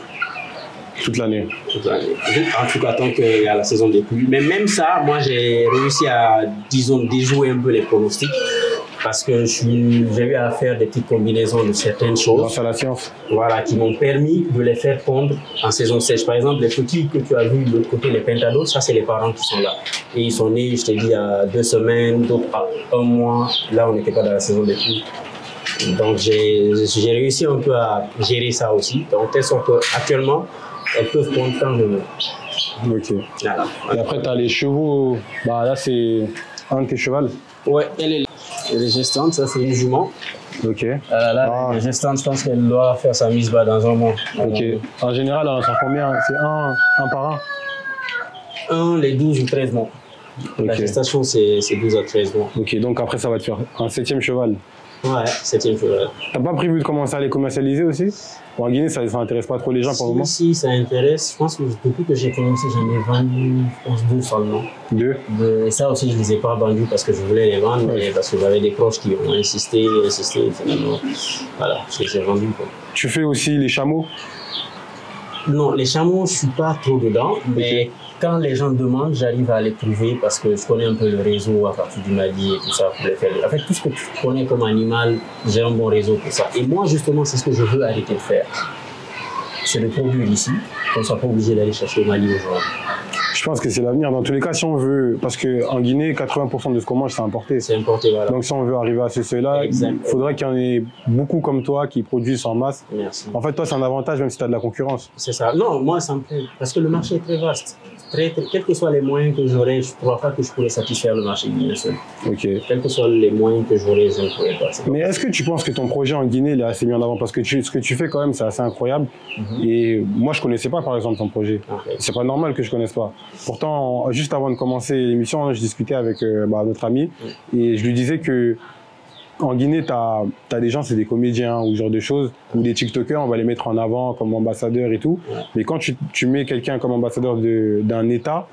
Toute l'année. Toute l'année. En tout cas, tant qu'il y a la saison des pluies. Mais même ça, moi, j'ai réussi à, disons, déjouer un peu les pronostics parce que j'ai eu à faire des petites combinaisons de certaines choses. Grâce à la science. Voilà, qui m'ont permis de les faire pondre en saison sèche. Par exemple, les petits que tu as vus de l'autre côté, les pentados, ça, c'est les parents qui sont là. Et ils sont nés, je t'ai dit, à 2 semaines, d'autres à 1 mois. Là, on n'était pas dans la saison des pluies. Donc, j'ai réussi un peu à gérer ça aussi. Donc, telle sorte qu'actuellement, elles peuvent prendre quand je veux. Ok. Voilà. Et après, tu as les chevaux. Bah, là, c'est un de tes chevals. Ouais, elle est gestante, ça, c'est une jument. Ok. Là, la gestante, je pense qu'elle doit faire sa mise bas dans un mois. Ok. En général, on en sort combien? C'est un par un? Les 12 ou 13 mois. Okay. La gestation, c'est 12 à 13 mois. Ok, donc après, ça va te faire un 7e cheval. Ouais, 7e cheval. T'as pas prévu de commencer à les commercialiser aussi? En Guinée, ça intéresse pas trop les gens pour le moment? Si, ça intéresse. Je pense que depuis que j'ai commencé, j'en ai vendu, je pense, 2 seulement. 2? Et ça aussi, je ne les ai pas vendus parce que je voulais les vendre, mais parce que j'avais des proches qui ont insisté, finalement. Voilà, je les ai vendus. Quoi. Tu fais aussi les chameaux? Non, les chameaux, je ne suis pas trop dedans, mais quand les gens demandent, j'arrive à les trouver parce que je connais un peu le réseau à partir du Mali et tout ça pour les faire. En fait, tout ce que tu connais comme animal, j'ai un bon réseau pour ça. Et moi, justement, c'est ce que je veux arrêter de faire. C'est de produire ici, qu'on ne soit pas obligé d'aller chercher au Mali aujourd'hui. Je pense que c'est l'avenir. Dans tous les cas, si on veut, parce qu'en Guinée, 80% de ce qu'on mange, c'est importé. C'est importé, voilà. Donc si on veut arriver à ce seuil-là, il faudrait qu'il y en ait beaucoup comme toi qui produisent en masse. Merci. En fait, toi, c'est un avantage même si tu as de la concurrence. C'est ça. Non, moi, ça me plaît. Parce que le marché est très vaste. Quels que soient les moyens que j'aurais, je ne crois pas que je pourrais satisfaire le marché guinéen seul. Ok. Quels que soient les moyens que j'aurais, je ne pourrais pas. Mais est-ce que tu penses que ton projet en Guinée il est assez mis en avant? Parce que ce que tu fais quand même, c'est assez incroyable. Et moi, je ne connaissais pas, par exemple, ton projet. Okay. C'est pas normal que je ne connaisse pas. Pourtant, juste avant de commencer l'émission, je discutais avec notre ami et je lui disais que en Guinée, tu as des gens, c'est des comédiens ou ce genre de choses, ou des TikTokers, on va les mettre en avant comme ambassadeurs et tout. Mais quand tu mets quelqu'un comme ambassadeur d'un État,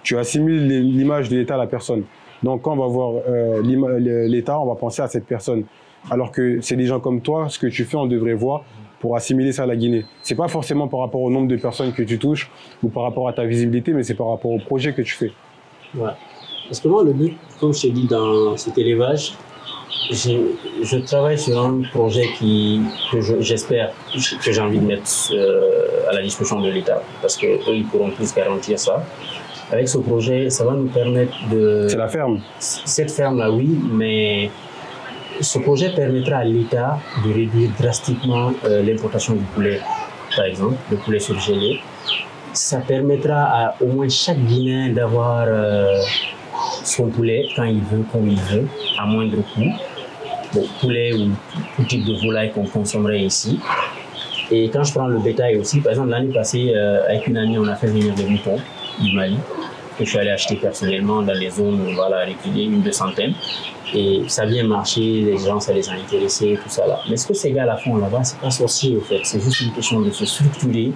tu assimiles l'image de l'État à la personne. Donc quand on va voir l'État, on va penser à cette personne. Alors que c'est des gens comme toi, ce que tu fais, on devrait voir pour assimiler ça à la Guinée. C'est pas forcément par rapport au nombre de personnes que tu touches ou par rapport à ta visibilité, mais c'est par rapport au projet que tu fais. Ouais. Parce que moi, le but, comme je t'ai dit dans cet élevage, je travaille sur un projet que j'espère que j'ai envie de mettre à la disposition de l'État parce qu'eux, ils pourront plus garantir ça. Avec ce projet, ça va nous permettre de... C'est la ferme? Cette ferme-là, oui, mais ce projet permettra à l'État de réduire drastiquement l'importation du poulet, par exemple, le poulet surgelé. Ça permettra à au moins chaque Guinéen d'avoir son poulet quand il veut, comme il veut, à moindre coût. Bon, poulet ou tout type de volaille qu'on consommerait ici. Et quand je prends le bétail aussi, par exemple, l'année passée, avec une amie, on a fait venir des moutons du Mali. que je suis allé acheter personnellement dans les zones voilà, reculées, une 200aine. Et ça a bien marché, les gens, ça les a intéressés, tout ça là. Mais ce que ces gars-là font là-bas, c'est pas sorcier, au fait. C'est juste une question de se structurer,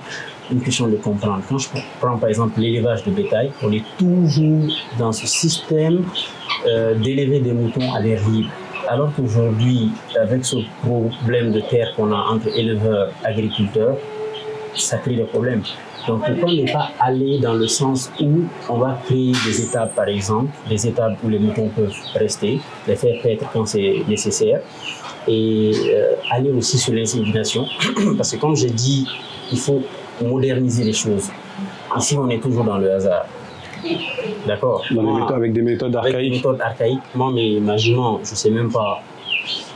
une question de comprendre. Quand je prends par exemple l'élevage de bétail, on est toujours dans ce système d'élever des moutons à l'air libre. Alors qu'aujourd'hui, avec ce problème de terre qu'on a entre éleveurs et agriculteurs, ça crée des problèmes. Donc pourquoi ne pas aller dans le sens où on va créer des étapes, par exemple, des étapes où les moutons peuvent rester, les faire paître quand c'est nécessaire, et aller aussi sur l'insémination, parce que comme j'ai dit, il faut moderniser les choses. Ici, on est toujours dans le hasard. D'accord. Avec des méthodes archaïques. Avec des méthodes archaïques. Moi, ma jument, je ne sais même pas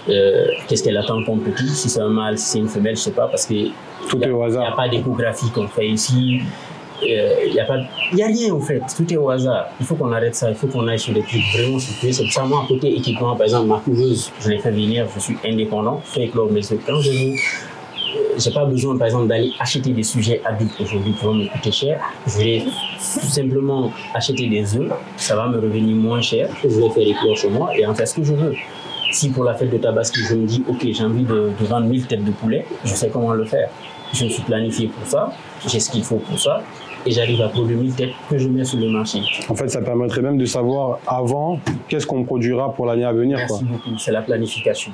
qu'est-ce qu'elle attend comme petit, si c'est un mâle, si c'est une femelle, je ne sais pas, parce que tout est au hasard. Il n'y a pas d'échographie qu'on fait ici. Il n'y a rien en fait, tout est au hasard. Il faut qu'on arrête ça, il faut qu'on aille sur des trucs vraiment situés. C'est pour ça, moi, côté équipement, par exemple, ma couveuse, je l'ai fait venir, je suis indépendant, je fais éclore mes œufs. Quand je veux, je n'ai pas besoin, par exemple, d'aller acheter des sujets adultes aujourd'hui qui vont me coûter cher. Je vais tout simplement acheter des œufs, ça va me revenir moins cher. Je vais faire éclore chez moi et en faire ce que je veux. Si pour la fête de Tabaski, je me dis, OK, j'ai envie de vendre 1000 têtes de poulet, je sais comment le faire. Je me suis planifié pour ça, j'ai ce qu'il faut pour ça, et j'arrive à produire 1000 têtes que je mets sur le marché. En fait, ça permettrait même de savoir avant qu'est-ce qu'on produira pour l'année à venir. Merci beaucoup, c'est la planification.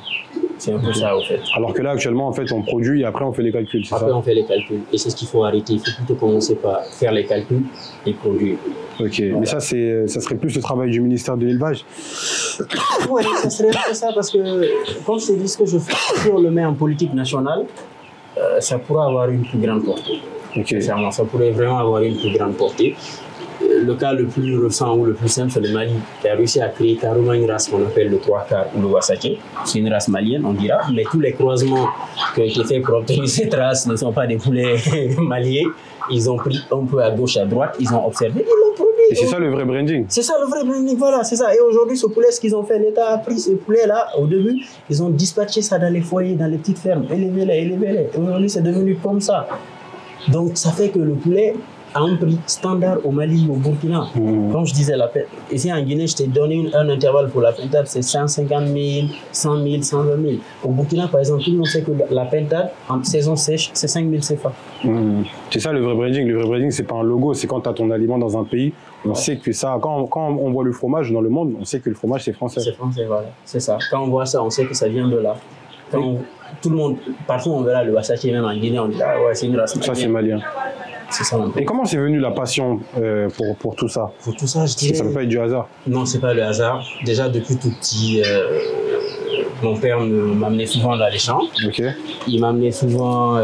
C'est un peu ça, au fait. Alors que là, actuellement, en fait, on produit et après, on fait les calculs, c'est ça? Après, on fait les calculs. Et c'est ce qu'il faut arrêter. Il faut plutôt commencer par faire les calculs et produire. Ok, voilà. Mais ça serait plus le travail du ministère de l'élevage. Oui, ça serait un peu ça, parce que, comme je te dis, ce que je fais, si on le met en politique nationale, ça pourrait avoir une plus grande portée. Okay. Sincèrement, ça pourrait vraiment avoir une plus grande portée. Le cas le plus récent ou le plus simple, c'est le Mali, qui a réussi à créer carrément une race qu'on appelle le 3/4 ou le Wassaké. C'est une race malienne, on dira, mais tous les croisements qui ont été faits pour obtenir cette race ne sont pas des poulets maliens. Ils ont pris un peu à gauche, à droite, ils ont observé, ils l'ont produit. Et c'est ça le vrai branding? C'est ça le vrai branding, voilà, c'est ça. Et aujourd'hui, ce poulet, ce qu'ils ont fait, l'État a pris ce poulet-là, au début, ils ont dispatché ça dans les foyers, dans les petites fermes, élevez-les. Aujourd'hui, c'est devenu comme ça. Donc, ça fait que le poulet a un prix standard au Mali, au Burkina. Comme je disais, ici en Guinée, je t'ai donné un intervalle pour la pintade, c'est 150 000, 100 000, 120 000. Au Burkina, par exemple, tout le monde sait que la pintade, en saison sèche, c'est 5 000 CFA. C'est ça le vrai branding. Le vrai branding, c'est pas un logo, c'est quand tu as ton aliment dans un pays, on sait que ça. Quand on voit le fromage dans le monde, on sait que le fromage, c'est français. C'est français, voilà. C'est ça. Quand on voit ça, on sait que ça vient de là. Tout le monde, partout on verra le Wassaké, même en Guinée, on dit ah ouais, c'est une race malienne. Ça, c'est malien. C'est ça. Et comment c'est venu la passion pour tout ça? Pour tout ça, je dirais. Ça ne peut pas être du hasard. Non, c'est pas le hasard. Déjà, depuis tout petit, mon père m'amenait souvent dans les champs. Okay. Il m'amenait souvent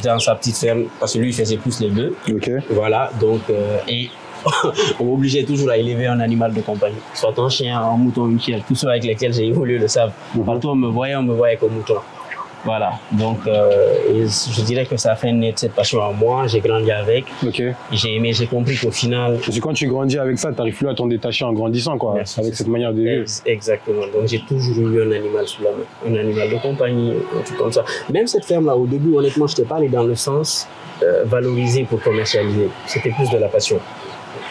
dans sa petite ferme, parce que lui, il faisait plus les bœufs. Okay. Voilà, donc, et on m'obligeait toujours à élever un animal de compagnie. Soit un chien, un mouton, une chèvre. Tous ceux avec lesquels j'ai évolué le savent. Partout on me voyait comme mouton. Voilà, donc je dirais que ça a fait naître cette passion en moi, j'ai grandi avec, j'ai aimé, j'ai compris qu'au final... Parce que quand tu grandis avec ça, tu n'arrives plus à t'en détacher en grandissant, quoi, avec cette manière de vivre. Exactement, donc j'ai toujours eu un animal sous la main, un animal de compagnie, un truc comme ça. Même cette ferme-là, au début, honnêtement, je t'ai parlé dans le sens valoriser pour commercialiser, c'était plus de la passion.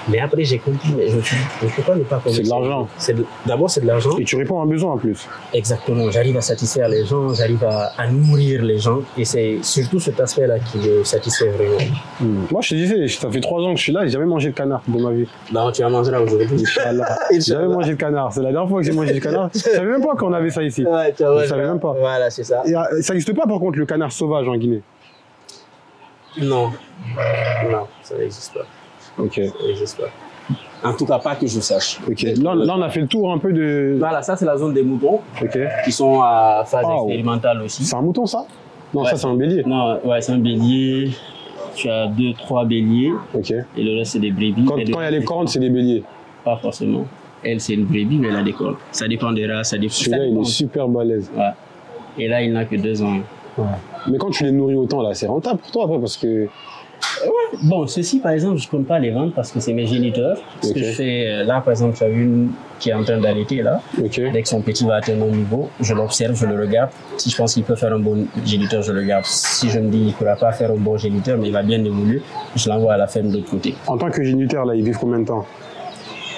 Mais après, j'ai compris, mais je me suis dit, pourquoi ne pas commercialiser? C'est de l'argent. D'abord, c'est de l'argent. Et tu réponds à un besoin en plus. Exactement. J'arrive à satisfaire les gens, j'arrive à nourrir les gens. Et c'est surtout cet aspect-là qui me satisfait vraiment. Moi, je te disais, ça fait 3 ans que je suis là, j'ai jamais mangé de canard de ma vie. Non, tu vas manger là aujourd'hui. J'ai jamais mangé de canard. C'est la dernière fois que j'ai mangé du canard. Je savais même pas qu'on avait ça ici. Ouais, je savais même pas. Voilà, c'est ça. Et, ça n'existe pas, par contre, le canard sauvage en Guinée? Non. Non, ça n'existe pas. Ok. Ça n'existe pas. En tout cas, pas que je sache. Ok. Là, on a fait le tour un peu de... Voilà, ça, c'est la zone des moutons. Qui sont à phase expérimentale aussi. C'est un mouton, ça? Non, ouais, ça, c'est un bélier. Non, ouais, c'est un bélier. Tu as 2-3 béliers. Ok. Et le reste, c'est des brebis. Quand il y a les cornes, c'est des béliers? Pas forcément. Elle, c'est une brebis, mais elle a des cornes. Ça dépend des races. Celui-là, il est super balèze. Ouais. Et là, il n'a que 2 ans. Ouais. Mais quand tu les nourris autant, là, c'est rentable pour toi, après, parce que Ouais. Bon, ceci, par exemple, je ne compte pas les vendre parce que c'est mes géniteurs. Ce que je fais, là, par exemple, tu as une qui est en train d'allaiter, là. Dès que son petit va atteindre un niveau, je l'observe, je le regarde. Si je pense qu'il peut faire un bon géniteur, je le garde. Si je me dis qu'il ne pourra pas faire un bon géniteur, mais il va bien évoluer, je l'envoie à la ferme de l'autre côté. En tant que géniteur, là, ils vivent combien de temps?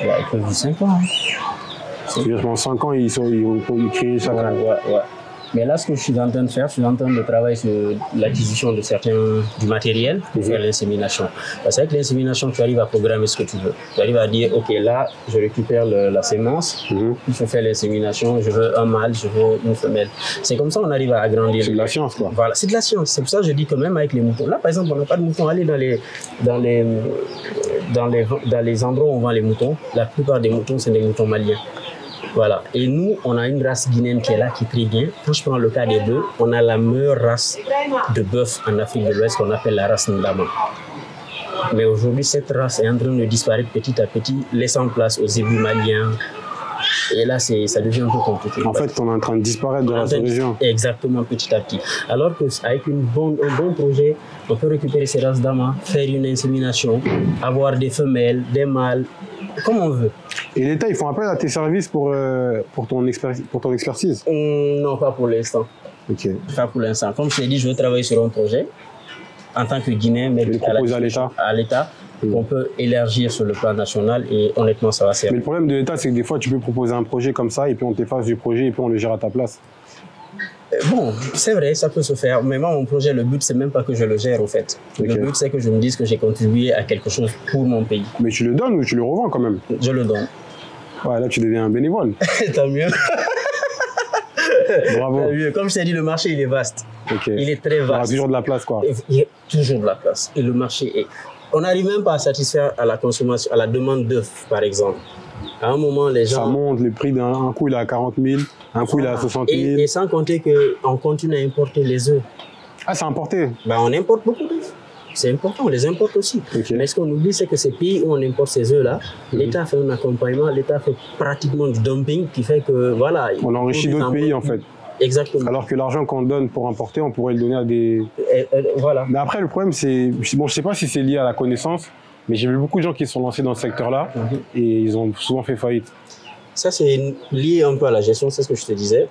Ouais, ils peuvent vivre 5 ans. Hein. C'est-à-dire pendant 5 ans, ils créent chaque année. Ouais. Mais là, ce que je suis en train de faire, je suis en train de travailler sur l'acquisition de du matériel pour faire l'insémination. Parce qu'avec l'insémination, tu arrives à programmer ce que tu veux. Tu arrives à dire, OK, là, je récupère la sémence, je fais l'insémination, je veux un mâle, je veux une femelle. C'est comme ça qu'on arrive à agrandir. C'est de la science, quoi. Voilà, c'est de la science. C'est pour ça que je dis que même avec les moutons. Là, par exemple, on n'a pas de moutons. Allez dans les endroits où on vend les moutons, la plupart des moutons, c'est des moutons maliens. Voilà. Et nous, on a une race guinéenne qui est là, qui est très bien. Quand je prends le cas des bœufs, on a la meilleure race de bœuf en Afrique de l'Ouest qu'on appelle la race Ndama. Mais aujourd'hui, cette race est en train de disparaître petit à petit, laissant place aux zébus maliens. Et là, ça devient un peu compliqué. En fait, on est en train de disparaître de la région. Exactement, petit à petit. Alors qu'avec un bon projet, on peut récupérer ces races Ndama, faire une insémination, avoir des femelles, des mâles, comme on veut. Et l'État, ils font appel à tes services pour ton expertise? Non, pas pour l'instant. Ok. Pas pour l'instant. Comme je t'ai dit, je veux travailler sur un projet en tant que Guinéen, mais à l'État, qu'on peut élargir sur le plan national et honnêtement, ça va servir. Mais le problème de l'État, c'est que des fois, tu peux proposer un projet comme ça et puis on t'efface du projet et puis on le gère à ta place. Bon, c'est vrai, ça peut se faire. Mais moi, mon projet, le but, c'est même pas que je le gère, au fait. Okay. Le but, c'est que je me dise que j'ai contribué à quelque chose pour mon pays. Mais tu le donnes ou tu le revends quand même? Je le donne. Ouais, là, tu deviens un bénévole. Tant mieux. Bravo. Tant mieux. Comme je t'ai dit, le marché, il est vaste. Okay. Il est très vaste. Il y aura toujours de la place, quoi. Il y a toujours de la place. Et le marché est... On n'arrive même pas à satisfaire à la consommation, à la demande d'œufs, par exemple. À un moment, les gens... Ça monte, le prix d'un coup, il est à 40 000, un coup, il est à 60 000. Et sans compter qu'on continue à importer les œufs. Ah, c'est importé? Ben, on importe beaucoup d'œufs. C'est important, on les importe aussi. Okay. Mais ce qu'on oublie, c'est que ces pays où on importe ces œufs-là, l'État fait un accompagnement, l'État fait pratiquement du dumping qui fait que, voilà... On enrichit d'autres pays, en fait. Exactement. Alors que l'argent qu'on donne pour importer, on pourrait le donner à des... Voilà. Mais après, le problème, c'est... Bon, je sais pas si c'est lié à la connaissance, mais j'ai vu beaucoup de gens qui se sont lancés dans ce secteur-là et ils ont souvent fait faillite. Ça, c'est lié un peu à la gestion, c'est ce que je te disais.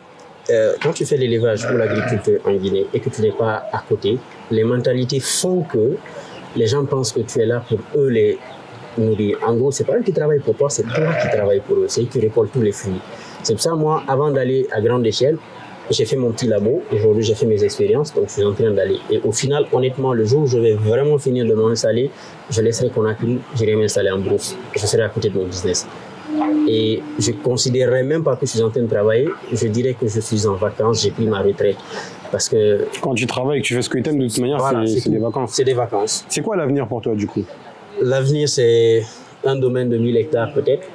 Quand tu fais l'élevage ou l'agriculture en Guinée et que tu n'es pas à côté, les mentalités font que les gens pensent que tu es là pour eux les nourrir. En gros, c'est pas eux qui travaillent pour toi, c'est toi qui travailles pour eux. C'est eux qui récoltent tous les fruits. C'est pour ça, moi, avant d'aller à grande échelle, j'ai fait mon petit labo. Aujourd'hui, j'ai fait mes expériences, donc je suis en train d'aller. Et au final, honnêtement, le jour où je vais vraiment finir de m'installer, je laisserai Conakry, j'irai m'installer en Brousse. Je serai à côté de mon business. Et je ne considérerais même pas que je suis en train de travailler. Je dirais que je suis en vacances, j'ai pris ma retraite. Parce que... Quand tu travailles et que tu fais ce que tu aimes, de toute manière, voilà, c'est des vacances. C'est des vacances. C'est quoi l'avenir pour toi, du coup? L'avenir, c'est un domaine de 1000 hectares peut-être.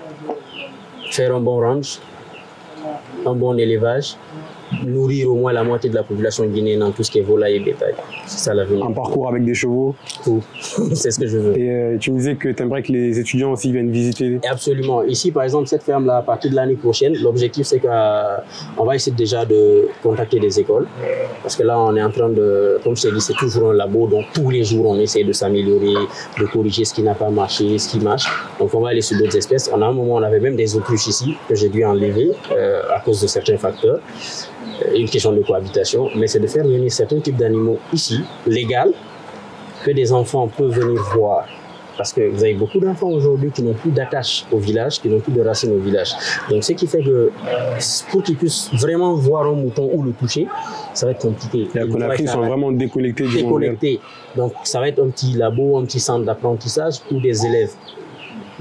Faire un bon ranch, un bon élevage, nourrir au moins la moitié de la population guinéenne dans tout ce qui est volaille et bétail. C'est ça l'avenir. Un parcours avec des chevaux? Tout. C'est ce que je veux. Et tu me disais que tu aimerais que les étudiants aussi viennent visiter? Absolument. Ici, par exemple, cette ferme-là, à partir de l'année prochaine, l'objectif, c'est qu'on va essayer déjà de contacter des écoles. Parce que là, on est en train de... Comme je t'ai dit, c'est toujours un labo. Donc, tous les jours, on essaie de s'améliorer, de corriger ce qui n'a pas marché, ce qui marche. Donc, on va aller sur d'autres espèces. À un moment, on avait même des autruches ici que j'ai dû enlever à cause de certains facteurs. Une question de cohabitation, mais c'est de faire venir certains types d'animaux ici, légal, que des enfants peuvent venir voir. Parce que vous avez beaucoup d'enfants aujourd'hui qui n'ont plus d'attache au village, qui n'ont plus de racines au village. Donc ce qui fait que pour qu'ils puissent vraiment voir un mouton ou le toucher, ça va être compliqué. Les Conakry sont vraiment déconnectés du monde réel. Donc ça va être un petit labo, un petit centre d'apprentissage où des élèves,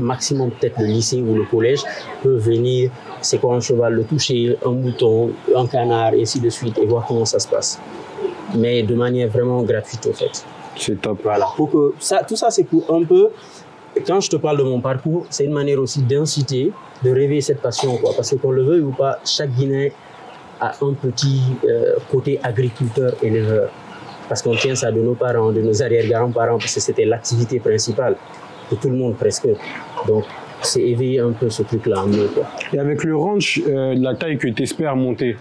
maximum peut-être le lycée ou le collège, peuvent venir, c'est quoi un cheval, le toucher, un mouton, un canard, et ainsi de suite, et voir comment ça se passe. Mais de manière vraiment gratuite, au fait. C'est top. Voilà. Pour que ça, tout ça, c'est pour un peu, quand je te parle de mon parcours, c'est une manière aussi d'inciter, de réveiller cette passion, quoi. Parce que qu'on le veuille ou pas, chaque Guinéen a un petit côté agriculteur-éleveur. Parce qu'on tient ça de nos parents, de nos arrière-grands-parents, parce que c'était l'activité principale de tout le monde presque. Donc, c'est éveiller un peu ce truc-là en eux, quoi. Et avec le ranch, la taille que tu espères monter,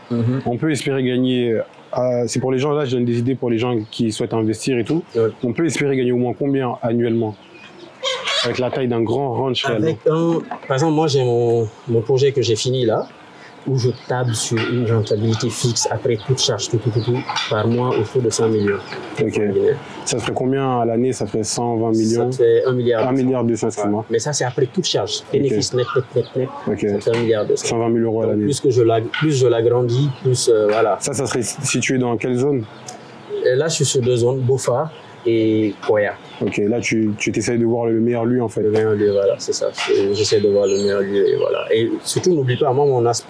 on peut espérer gagner. C'est pour les gens, là, je donne des idées pour les gens qui souhaitent investir et tout. Ouais. On peut espérer gagner au moins combien annuellement avec la taille d'un grand ranch réellement? Par exemple, moi, j'ai mon projet que j'ai fini là, où je table sur une rentabilité fixe après toute charge, tout, par mois autour de 100 millions. Ok. Ça ferait combien à l'année? Ça ferait 120 millions? Ça fait 1 milliard. 1 milliard 200, excuse-moi. Mais ça, c'est après toute charge. Bénéfice net. Ok. Ça fait 1 milliard 200. 120 000 euros à l'année. Plus je l'agrandis, plus voilà. Ça serait situé dans quelle zone? Et là, je suis sur 2 zones, Bofa et Koya. Ok, là tu t'essayes de voir le meilleur lieu en fait. Le meilleur lieu, voilà, c'est ça. J'essaie de voir le meilleur lieu et voilà. Et surtout, n'oublie pas, moi,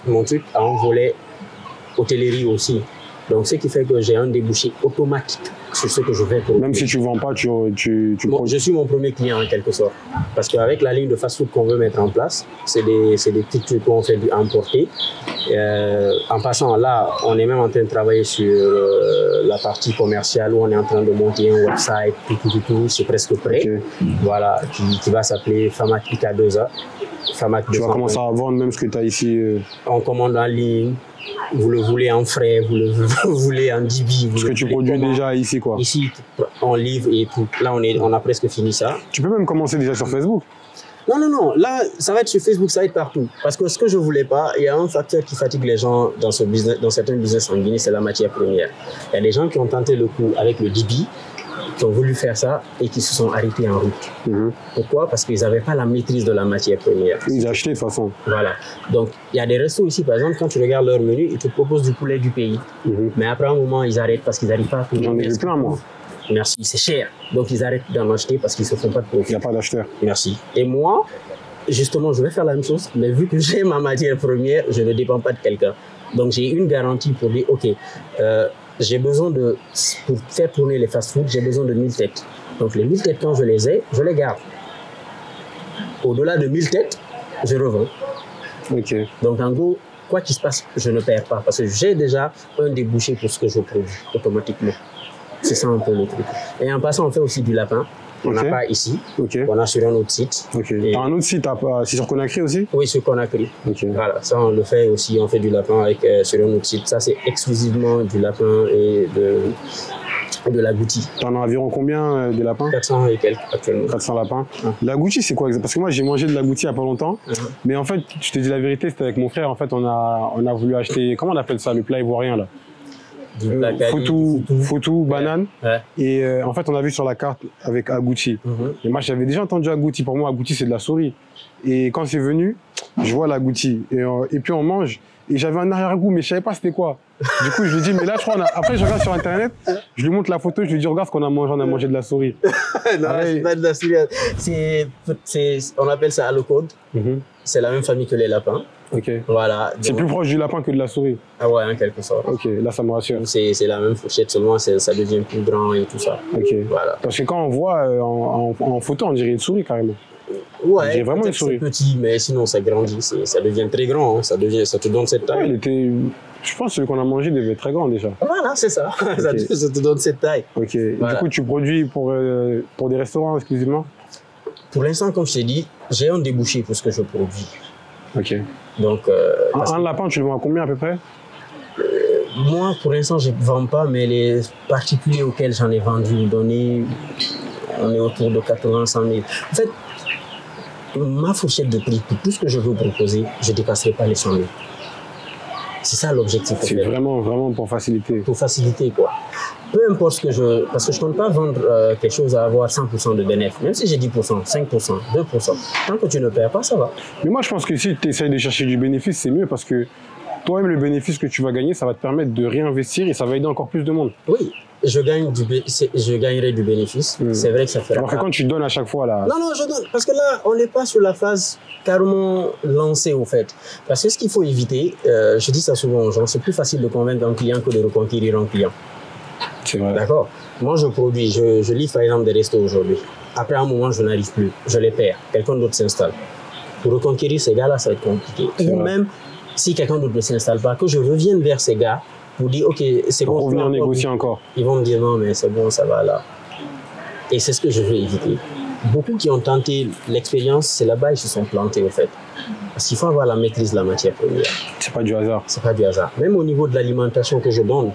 mon truc a un volet hôtellerie aussi. Donc, ce qui fait que j'ai un débouché automatique sur ce que je vais produire. Même si tu ne vends pas, je suis mon premier client en quelque sorte. Parce qu'avec la ligne de fast-food qu'on veut mettre en place, c'est des petits trucs qu'on fait emporter. En passant là, on est même en train de travailler sur la partie commerciale où on est en train de monter un website, tout, c'est presque prêt. Okay. Voilà, qui va s'appeler Famac IK2A. Tu vas commencer à vendre même ce que tu as ici. On commande en ligne. Vous le voulez en frais, vous le voulez en DB. Ce que tu produis déjà ici, quoi. Ici, on livre et tout. Là, on a presque fini ça. Tu peux même commencer déjà sur Facebook. Non. Là, ça va être sur Facebook, ça va être partout. Parce que ce que je voulais pas, il y a un facteur qui fatigue les gens dans certains business en Guinée, c'est la matière première. Il y a des gens qui ont tenté le coup avec le DB, qui ont voulu faire ça et qui se sont arrêtés en route. Pourquoi? Parce qu'ils n'avaient pas la maîtrise de la matière première. Ils achetaient de toute façon. Voilà. Donc, il y a des restos ici, par exemple, quand tu regardes leur menu, ils te proposent du poulet du pays. Mais après un moment, ils arrêtent parce qu'ils n'arrivent pas à trouver. J'en ai vu plein, moi. Merci, c'est cher. Donc, ils arrêtent d'en acheter parce qu'ils ne se font pas de profit. Il n'y a pas d'acheteur. Merci. Et moi, justement, je vais faire la même chose, mais vu que j'ai ma matière première, je ne dépends pas de quelqu'un. Donc, j'ai une garantie pour dire, OK, j'ai besoin pour faire tourner les fast-foods, j'ai besoin de 1000 têtes. Donc, les 1000 têtes, quand je les ai, je les garde. Au-delà de 1000 têtes, je revends. OK. Donc, en gros, quoi qu'il se passe, je ne perds pas parce que j'ai déjà un débouché pour ce que je produis automatiquement. C'est ça un peu le truc. Et en passant, on fait aussi du lapin. On n'a pas ici. On a sur un autre site. T'as un autre site, c'est sur Conakry aussi? Oui, sur Conakry. Voilà, ça on le fait aussi. On fait du lapin sur un autre site. Ça, c'est exclusivement du lapin et de l'agouti. T'en as environ combien de lapins? 400 et quelques actuellement. 400 lapins. L'agouti, c'est quoi? Parce que moi, j'ai mangé de l'agouti il n'y a pas longtemps. Mais en fait, je te dis la vérité, c'était avec mon frère. En fait, on a voulu acheter, comment on appelle ça, le plat ivoirien là? Foutou, banane. Et en fait, on a vu sur la carte avec agouti. Et moi, j'avais déjà entendu agouti. Pour moi, agouti, c'est de la souris. Et quand c'est venu, je vois l'agouti. Et puis, on mange. Et j'avais un arrière-goût, mais je savais pas c'était quoi. Du coup, je lui dis, mais là, je crois, après, je regarde sur Internet, je lui montre la photo, je lui dis, regarde ce qu'on a mangé, on a mangé de la souris. Non, c'est pas de la souris. On appelle ça allocode. C'est la même famille que les lapins. Voilà. C'est plus proche du lapin que de la souris. Ah ouais, en quelque sorte. Là, ça me rassure. C'est la même fourchette, seulement ça devient plus grand et tout ça. Voilà. Parce que quand on voit en photo, on dirait une souris carrément. Ouais, j'ai vraiment une souris. C'est petit, mais sinon ça grandit, ça devient très grand, hein. Ça te donne cette taille. Je pense que celui qu'on a mangé devait être très grand déjà. Voilà, c'est ça. Ça te donne cette taille. Voilà. Du coup, tu produis pour des restaurants exclusivement? Pour l'instant, comme je t'ai dit, j'ai un débouché pour ce que je produis. Donc, un lapin, tu le vends à combien à peu près? Moi, pour l'instant, je ne vends pas, mais les particuliers auxquels j'en ai vendu, on est autour de 80 100 000. En fait, ma fourchette de prix, pour tout ce que je veux proposer, je ne dépasserai pas les 100 000. C'est ça l'objectif. C'est vraiment pour faciliter. Pour faciliter, quoi. Peu importe ce que parce que je ne compte pas vendre quelque chose à avoir 100% de bénéfice. Même si j'ai 10%, 5%, 2%. Tant que tu ne perds pas, ça va. Mais moi, je pense que si tu essaies de chercher du bénéfice, c'est mieux parce que toi-même, le bénéfice que tu vas gagner, ça va te permettre de réinvestir et ça va aider encore plus de monde. Oui, je gagnerai du bénéfice. C'est vrai que ça fera. Alors que quand tu donnes à chaque fois là. Non, je donne. Parce que là, on n'est pas sur la phase carrément lancée au fait. Parce que ce qu'il faut éviter, je dis ça souvent aux gens, c'est plus facile de convaincre un client que de reconquérir un client. C'est vrai. D'accord. Moi, je produis, je livre par exemple des restos aujourd'hui. Après un moment, je n'arrive plus. Je les perds. Quelqu'un d'autre s'installe. Pour reconquérir ces gars-là, ça va être compliqué. Ou même, si quelqu'un d'autre ne s'installe pas, que je revienne vers ces gars pour dire, OK, c'est bon. Pour revenir négocier encore. Ils vont me dire, non, mais c'est bon, ça va là. Et c'est ce que je veux éviter. beaucoup qui ont tenté l'expérience, c'est là-bas ils se sont plantés au fait. Parce qu'il faut avoir la maîtrise de la matière première. C'est pas du hasard. C'est pas du hasard. Même au niveau de l'alimentation que je donne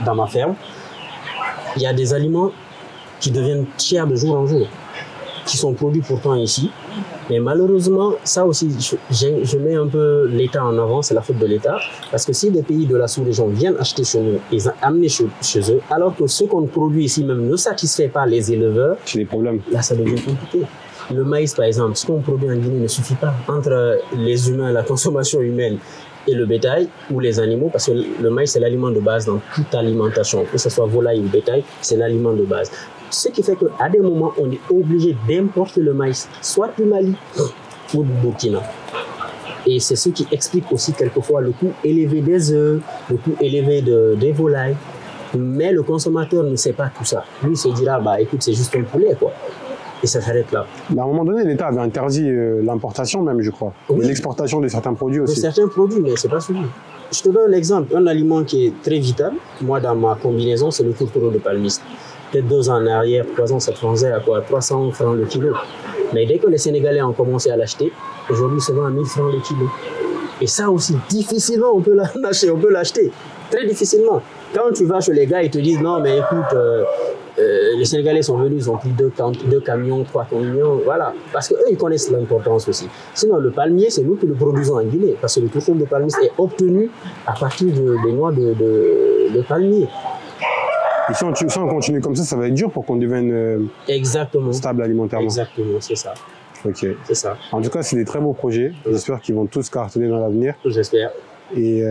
dans ma ferme, il y a des aliments qui deviennent chers de jour en jour, qui sont produits pourtant ici. Mais malheureusement, ça aussi, je mets un peu l'État en avant, c'est la faute de l'État. Parce que si des pays de la sous-région viennent acheter chez nous et amener chez eux, alors que ce qu'on produit ici même ne satisfait pas les éleveurs, C'est des problèmes. là ça devient compliqué. Le maïs par exemple, ce qu'on produit en Guinée ne suffit pas. Entre les humains, la consommation humaine et le bétail ou les animaux, parce que le maïs c'est l'aliment de base dans toute alimentation, que ce soit volaille ou bétail, c'est l'aliment de base. Ce qui fait qu'à des moments, on est obligé d'importer le maïs, soit du Mali ou du Burkina. Et c'est ce qui explique aussi quelquefois le coût élevé des œufs, le coût élevé des volailles. Mais le consommateur ne sait pas tout ça. Lui, il se dira, bah écoute, c'est juste un poulet, quoi. Et ça s'arrête là. Mais à un moment donné, l'État avait interdit l'importation même, je crois. Oui. Et l'exportation de certains produits De aussi. certains produits, mais c'est pas celui. Je te donne un exemple. Un aliment qui est très vital, moi, dans ma combinaison, c'est le tourtereau de palmiste. Peut-être 2 ans en arrière, 3 ans, ça faisait à quoi 300 francs le kilo. Mais dès que les Sénégalais ont commencé à l'acheter, aujourd'hui, c'est 20 000 francs le kilo. Et ça aussi, difficilement, on peut l'acheter. Très difficilement. Quand tu vas chez les gars, ils te disent non, mais écoute, les Sénégalais sont venus, ils ont pris 2 camions, 3 camions, voilà. Parce qu'eux, ils connaissent l'importance aussi. Sinon, le palmier, c'est nous qui le produisons en Guinée. Parce que le tourteau de palmiste est obtenu à partir des noix de palmier. Et si on continue comme ça va être dur pour qu'on devienne Exactement. stable alimentairement. Exactement, c'est ça. Ok. C'est ça. En tout cas, c'est des très beaux projets. J'espère qu'ils vont tous cartonner dans l'avenir. J'espère. Et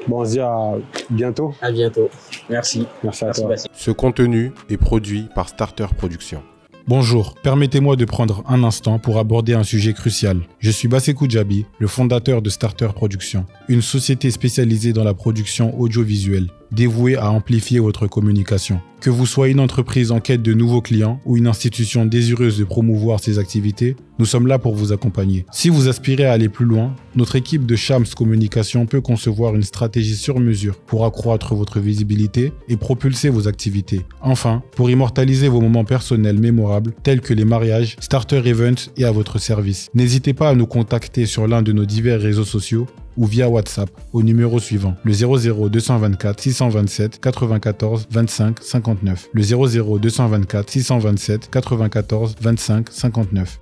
bon, on se dit à bientôt. À bientôt. Merci. Merci à Merci, toi. Bastien. Ce contenu est produit par Starter Productions. Bonjour, permettez-moi de prendre un instant pour aborder un sujet crucial. Je suis Bassekou Djabi, le fondateur de Starter Productions, une société spécialisée dans la production audiovisuelle, dévouée à amplifier votre communication. Que vous soyez une entreprise en quête de nouveaux clients ou une institution désireuse de promouvoir ses activités, nous sommes là pour vous accompagner. Si vous aspirez à aller plus loin, notre équipe de Shams Communication peut concevoir une stratégie sur mesure pour accroître votre visibilité et propulser vos activités. Enfin, pour immortaliser vos moments personnels mémorables tels que les mariages, Starter Events est à votre service. N'hésitez pas à nous contacter sur l'un de nos divers réseaux sociaux ou via WhatsApp au numéro suivant, le 00 224 627 94 25 59. Le 00 224 627 94 25 59.